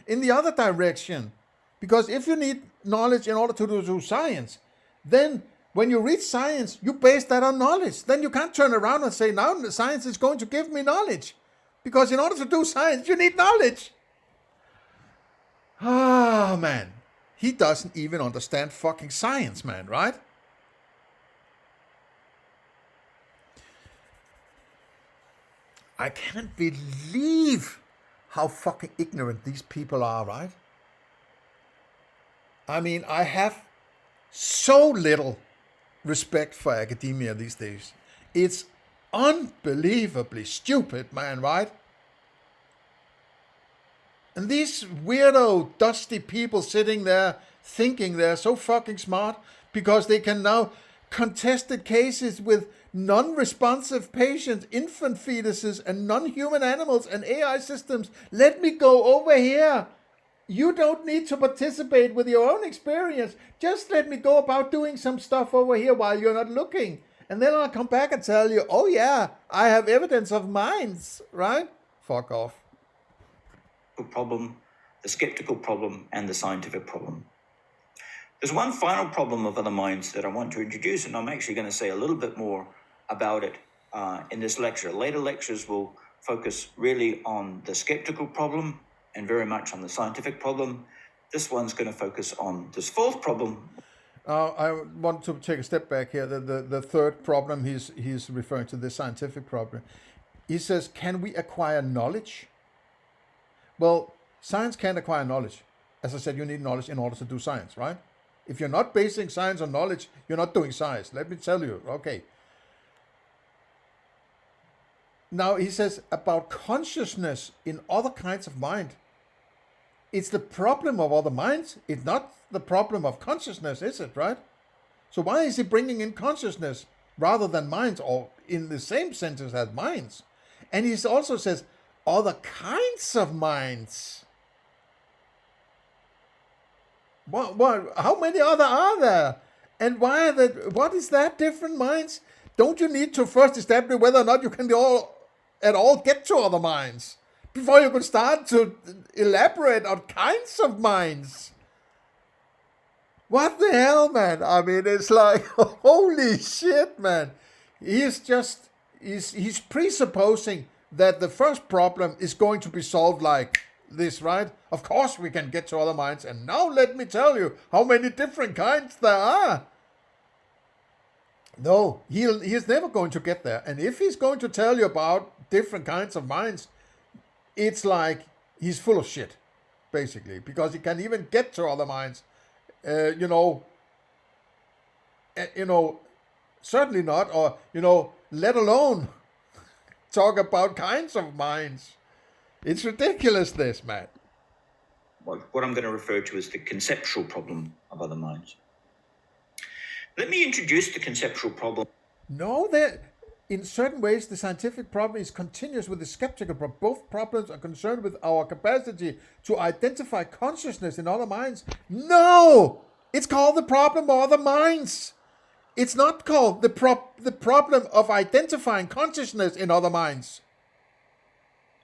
in the other direction. Because if you need knowledge in order to do science, then when you read science, you base that on knowledge. Then you can't turn around and say, now science is going to give me knowledge. Because in order to do science, you need knowledge. Ah, man. He doesn't even understand fucking science, man, right? I can't believe how fucking ignorant these people are, right? I mean, I have so little respect for academia these days. It's unbelievably stupid, man, right? And these weirdo, dusty people sitting there thinking they're so fucking smart because they can now contested cases with non-responsive patients, infant fetuses, and non-human animals and AI systems. Let me go over here. You don't need to participate with your own experience. Just let me go about doing some stuff over here while you're not looking. And then I'll come back and tell you, oh yeah, I have evidence of minds, right? Fuck off. Problem, the skeptical problem, and the scientific problem. There's one final problem of other minds that I want to introduce, and I'm actually going to say a little bit more about it in this lecture. Later lectures will focus really on the skeptical problem and very much on the scientific problem. This one's going to focus on this fourth problem. I want to take a step back here. The third problem he's referring to, the scientific problem. He says, can we acquire knowledge? Well, science can't acquire knowledge. As I said, you need knowledge in order to do science, right? If you're not basing science on knowledge, you're not doing science. Let me tell you, okay. Now, he says about consciousness in other kinds of mind. It's the problem of other minds. It's not the problem of consciousness, is it, right? So why is he bringing in consciousness rather than minds, or in the same sentence as minds? And he also says other kinds of minds. What? How many other are there? And why are that? What is that? Different minds? Don't you need to first establish whether or not you can at all get to other minds before you can start to elaborate on kinds of minds? What the hell, man? I mean, it's like, holy shit, man. He's presupposing that the first problem is going to be solved like this, right? Of course we can get to other minds, and now let me tell you how many different kinds there are. No, he's never going to get there. And if he's going to tell you about different kinds of minds, it's like he's full of shit, basically, because he can even get to other minds. Certainly not, or, let alone talk about kinds of minds. It's ridiculous, this, man. What I'm going to refer to as the conceptual problem of other minds. Let me introduce the conceptual problem. No, in certain ways, the scientific problem is continuous with the skeptical problem. Both problems are concerned with our capacity to identify consciousness in other minds. No! It's called the problem of other minds. It's not called the problem of identifying consciousness in other minds.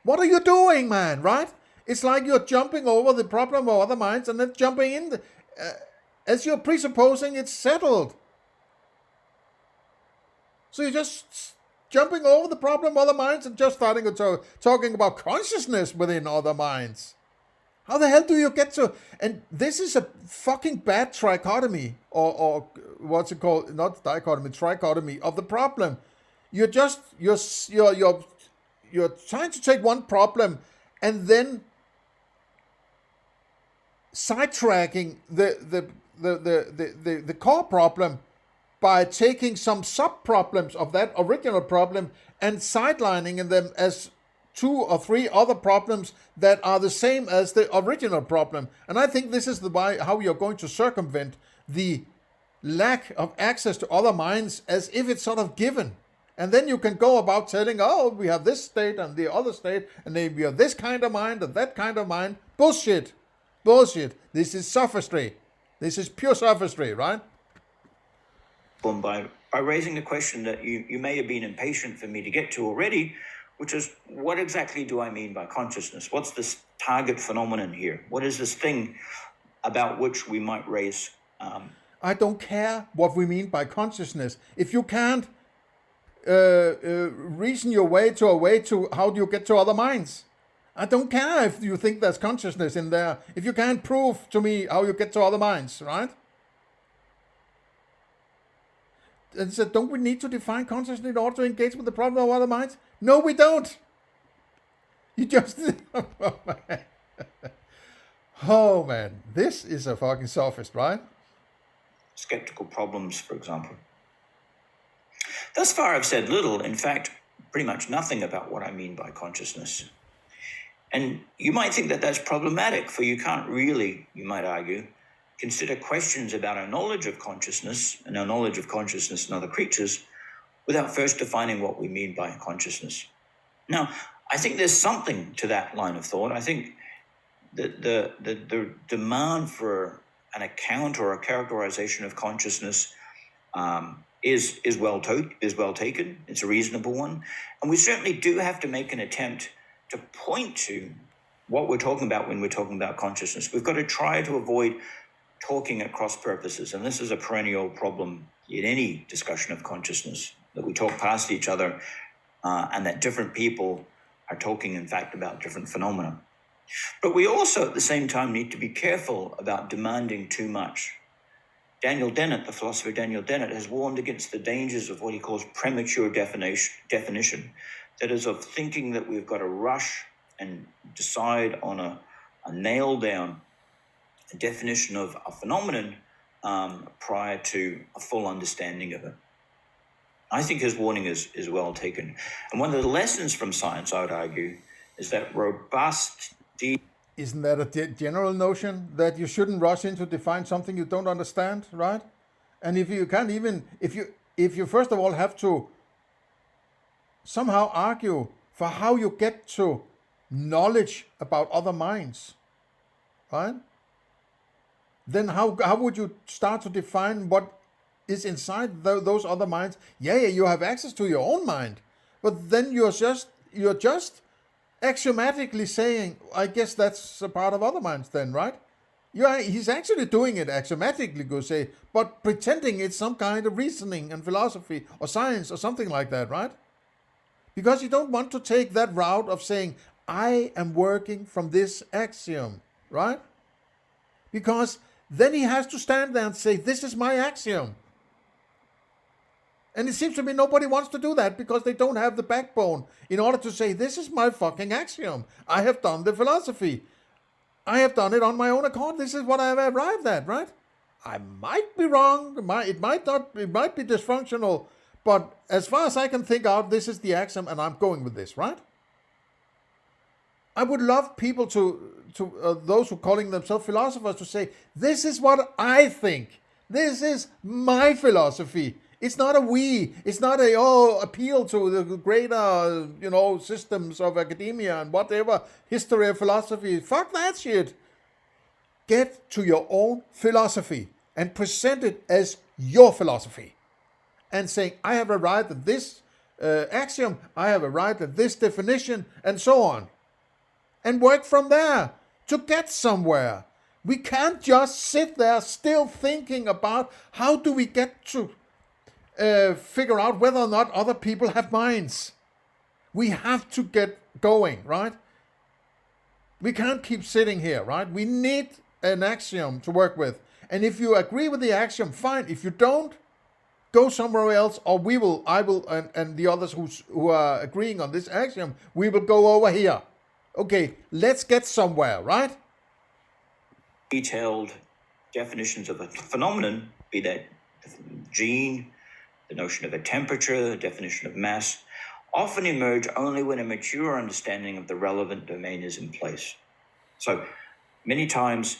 What are you doing, man, right? It's like you're jumping over the problem of other minds and then jumping in as you're presupposing it's settled. So you're just jumping over the problem of other minds and just starting to talking about consciousness within other minds. How the hell do you get to? And this is a fucking bad trichotomy, or what's it called? Not dichotomy, trichotomy of the problem. You're trying to take one problem and then sidetracking the core problem by taking some sub-problems of that original problem and sidelining them as 2 or 3 other problems that are the same as the original problem. And I think this is how you're going to circumvent the lack of access to other minds, as if it's sort of given. And then you can go about telling, oh, we have this state and the other state, and then we have this kind of mind and that kind of mind. Bullshit. Bullshit. This is sophistry. This is pure sophistry, right? By raising the question that you may have been impatient for me to get to already, which is, what exactly do I mean by consciousness? What's this target phenomenon here? What is this thing about which we might raise? I don't care what we mean by consciousness. If you can't reason your way to how do you get to other minds, I don't care if you think there's consciousness in there. If you can't prove to me how you get to other minds, right? And so don't we need to define consciousness in order to engage with the problem of other minds? No, we don't. You just... Oh, man. This is a fucking sophist, right? Skeptical problems, for example. Thus far, I've said little, in fact, pretty much nothing about what I mean by consciousness. And you might think that that's problematic, for you can't really, you might argue, consider questions about our knowledge of consciousness and our knowledge of consciousness in other creatures without first defining what we mean by consciousness. Now, I think there's something to that line of thought. I think that the demand for an account or a characterization of consciousness is well taken. It's a reasonable one. And we certainly do have to make an attempt to point to what we're talking about when we're talking about consciousness. We've got to try to avoid talking at cross purposes. And this is a perennial problem in any discussion of consciousness, that we talk past each other and that different people are talking, in fact, about different phenomena. But we also, at the same time, need to be careful about demanding too much. Daniel Dennett, the philosopher Daniel Dennett, has warned against the dangers of what he calls premature definition. That is, of thinking that we've got to rush and decide on a nailed-down definition of a phenomenon prior to a full understanding of it. I think his warning is well taken. And one of the lessons from science, I would argue, is that robust, deep... Isn't that a general notion that you shouldn't rush in to define something you don't understand, right? And if you can't even, if you first of all have to somehow argue for how you get to knowledge about other minds, right? Then how would you start to define what is inside those other minds? Yeah, you have access to your own mind, but then you're just axiomatically saying, I guess that's a part of other minds then, right? He's actually doing it axiomatically, go say, but pretending it's some kind of reasoning and philosophy or science or something like that, right? Because you don't want to take that route of saying, I am working from this axiom, right? Because then he has to stand there and say, this is my axiom. And it seems to me nobody wants to do that because they don't have the backbone in order to say, this is my fucking axiom. I have done the philosophy. I have done it on my own accord. This is what I have arrived at, right? I might be wrong. It might be dysfunctional. But as far as I can think out, this is the axiom and I'm going with this, right? I would love people to those who are calling themselves philosophers to say, this is what I think. This is my philosophy. It's not a we. It's not appeal to the greater, systems of academia and whatever, history of philosophy. Fuck that shit. Get to your own philosophy and present it as your philosophy. And saying, I have arrived at this axiom, I have arrived at this definition, and so on. And work from there to get somewhere. We can't just sit there still thinking about how do we get to figure out whether or not other people have minds. We have to get going, right? We can't keep sitting here, right? We need an axiom to work with. And if you agree with the axiom, fine. If you don't, go somewhere else, or I will, and the others who are agreeing on this axiom, we will go over here. Okay, let's get somewhere, right? Detailed definitions of a phenomenon, be that gene, the notion of a temperature, the definition of mass, often emerge only when a mature understanding of the relevant domain is in place. So many times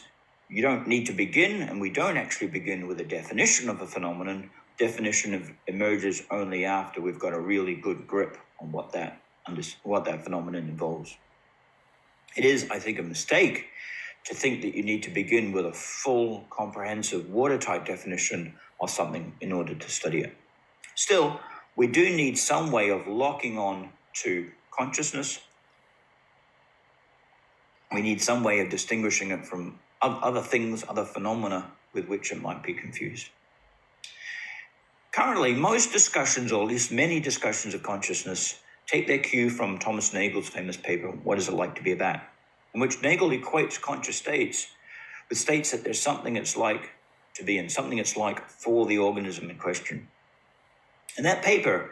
you don't need to begin, and we don't actually begin with a definition of a phenomenon. Definition emerges only after we've got a really good grip on what that phenomenon involves. It is, I think, a mistake to think that you need to begin with a full, comprehensive watertight definition of something in order to study it. Still, we do need some way of locking on to consciousness. We need some way of distinguishing it from other things, other phenomena with which it might be confused. Currently, most discussions, or at least many discussions of consciousness, take their cue from Thomas Nagel's famous paper, What Is It Like to Be a Bat?, in which Nagel equates conscious states with states that there's something it's like to be in, something it's like for the organism in question. In that paper,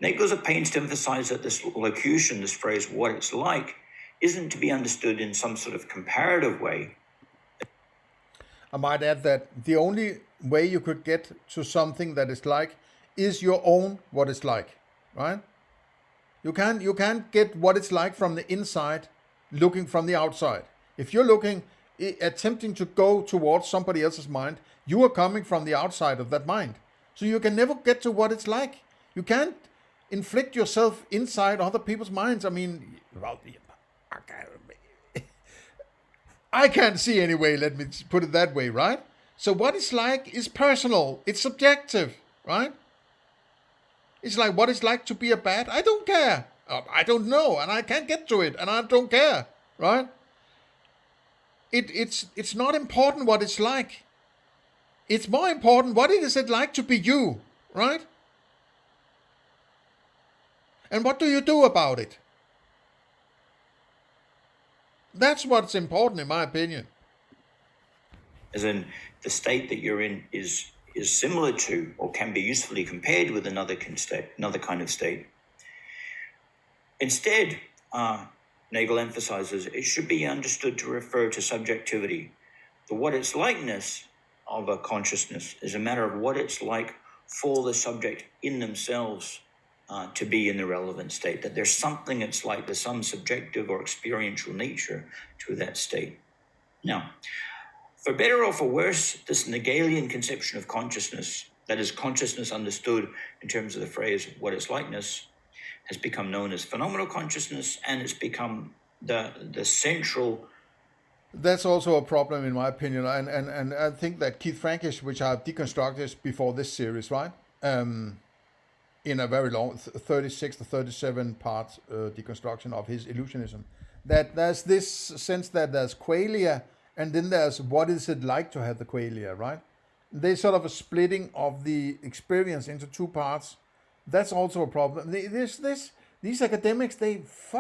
Nagel's at pains to emphasize that this locution, this phrase, what it's like, isn't to be understood in some sort of comparative way. I might add that the only way you could get to something that is like is your own what it's like, right? You can't get what it's like from the inside looking from the outside. If you're looking, attempting to go towards somebody else's mind, you are coming from the outside of that mind. So you can never get to what it's like. You can't inflict yourself inside other people's minds. I mean, well, I can't see anyway, let me put it that way, right? So what it's like is personal. It's subjective, right? It's like what it's like to be a bat. I don't care. I don't know, and I can't get to it, and I don't care, right? It's not important what it's like. It's more important what is it like to be you, right? And what do you do about it? That's what's important, in my opinion. As in, the state that you're in is similar to, or can be usefully compared with another kind of state. Instead, Nagel emphasizes it should be understood to refer to subjectivity. The what it's likeness of a consciousness is a matter of what it's like for the subject in themselves to be in the relevant state, that there's something it's like, there's some subjective or experiential nature to that state. Now, for better or for worse, this Hegelian conception of consciousness, that is consciousness understood in terms of the phrase what is likeness, has become known as phenomenal consciousness, and it's become the central. That's also a problem, in my opinion, and I think that Keith Frankish, which I've deconstructed before this series, right, in a very long 36 to 37 part deconstruction of his illusionism, that there's this sense that there's qualia, and then there's what is it like to have the qualia, right? There's sort of a splitting of the experience into two parts. That's also a problem. These academics, if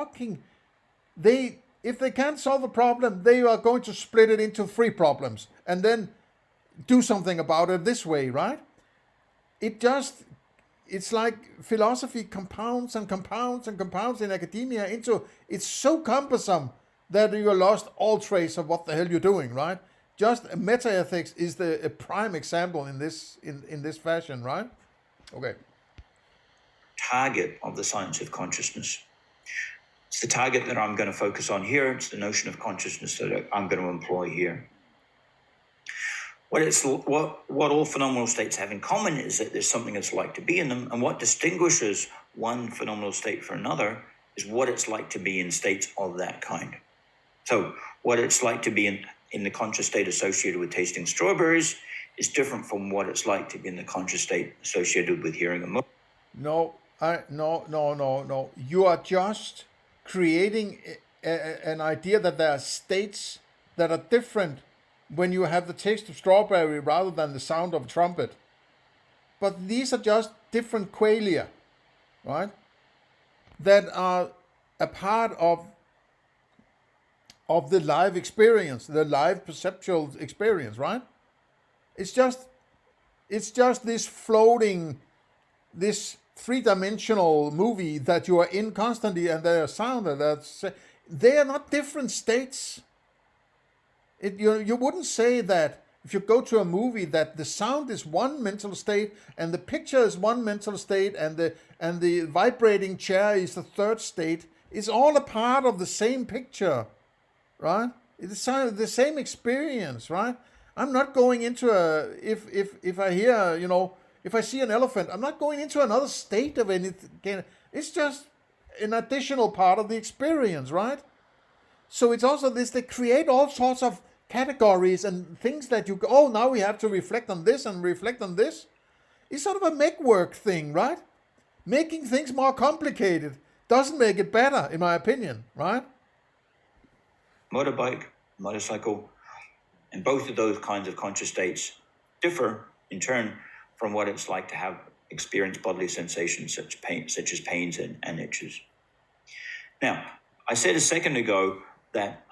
they can't solve a problem, they are going to split it into three problems and then do something about it this way, right? It's like philosophy compounds and compounds and compounds in academia it's so cumbersome that you lost all trace of what the hell you're doing, right? Just meta-ethics is a prime example in this fashion, right? Okay. Target of the science of consciousness. It's the target that I'm going to focus on here. It's the notion of consciousness that I'm going to employ here. What all phenomenal states have in common is that there's something it's like to be in them, and what distinguishes one phenomenal state from another is what it's like to be in states of that kind. So what it's like to be in the conscious state associated with tasting strawberries is different from what it's like to be in the conscious state associated with hearing a moon. No. You are just creating an idea that there are states that are different when you have the taste of strawberry rather than the sound of a trumpet. But these are just different qualia, right? That are a part of the live experience, the live perceptual experience, right? It's just this floating, this three-dimensional movie that you are in constantly, and they are sound, they are not different states. You wouldn't say that if you go to a movie, that the sound is one mental state and the picture is one mental state and the vibrating chair is the third state. It's all a part of the same picture, right? It's the same experience, right? I'm not going into if I hear, if I see an elephant, I'm not going into another state of anything. It's just an additional part of the experience, right? So it's also this, they create all sorts of categories and things that you go, oh, now we have to reflect on this and reflect on this. It's sort of a make work thing, right? Making things more complicated doesn't make it better, in my opinion, right? Motorbike, motorcycle, and both of those kinds of conscious states differ in turn from what it's like to have experienced bodily sensations such as pains and itches. Now, I said a second ago that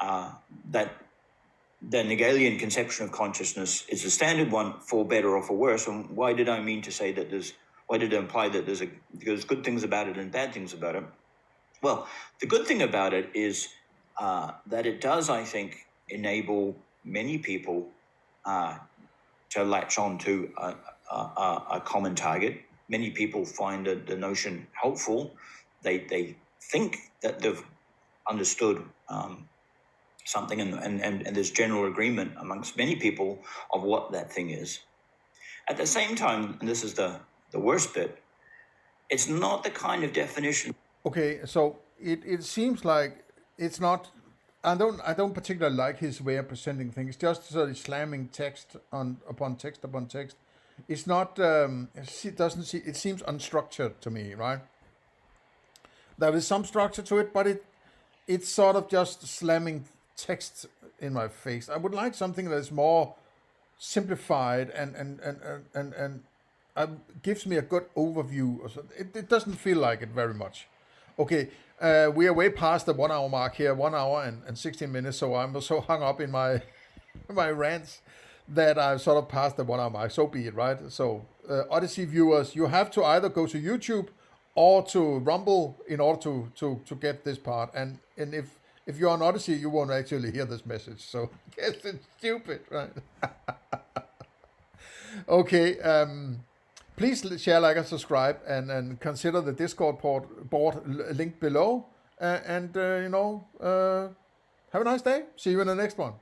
the Hegelian conception of consciousness is the standard one for better or for worse. And why did I mean to say that why did I imply that there's good things about it and bad things about it? Well, the good thing about it is that it does, I think, enable many people to latch on to a common target. Many people find the notion helpful. They think that they've understood something, and there's general agreement amongst many people of what that thing is. At the same time, and this is the worst bit, it's not the kind of definition. Okay, so it seems like it's not. I don't particularly like his way of presenting things. Just sort of slamming text upon text upon text. It's not. It seems unstructured to me, right? There is some structure to it, but it's sort of just slamming text in my face. I would like something that is more simplified and gives me a good overview. It doesn't feel like it very much. Okay, we are way past the 1 hour mark here, 1 hour and 16 minutes. So I'm so hung up in my my rants that I've sort of passed the 1 hour mark. So be it, right? So Odyssey viewers, you have to either go to YouTube or to Rumble in order to get this part. And if you're on Odyssey, you won't actually hear this message. So I guess it's stupid, right? Okay. Please share, like, and subscribe, and consider the Discord board linked below. Have a nice day. See you in the next one.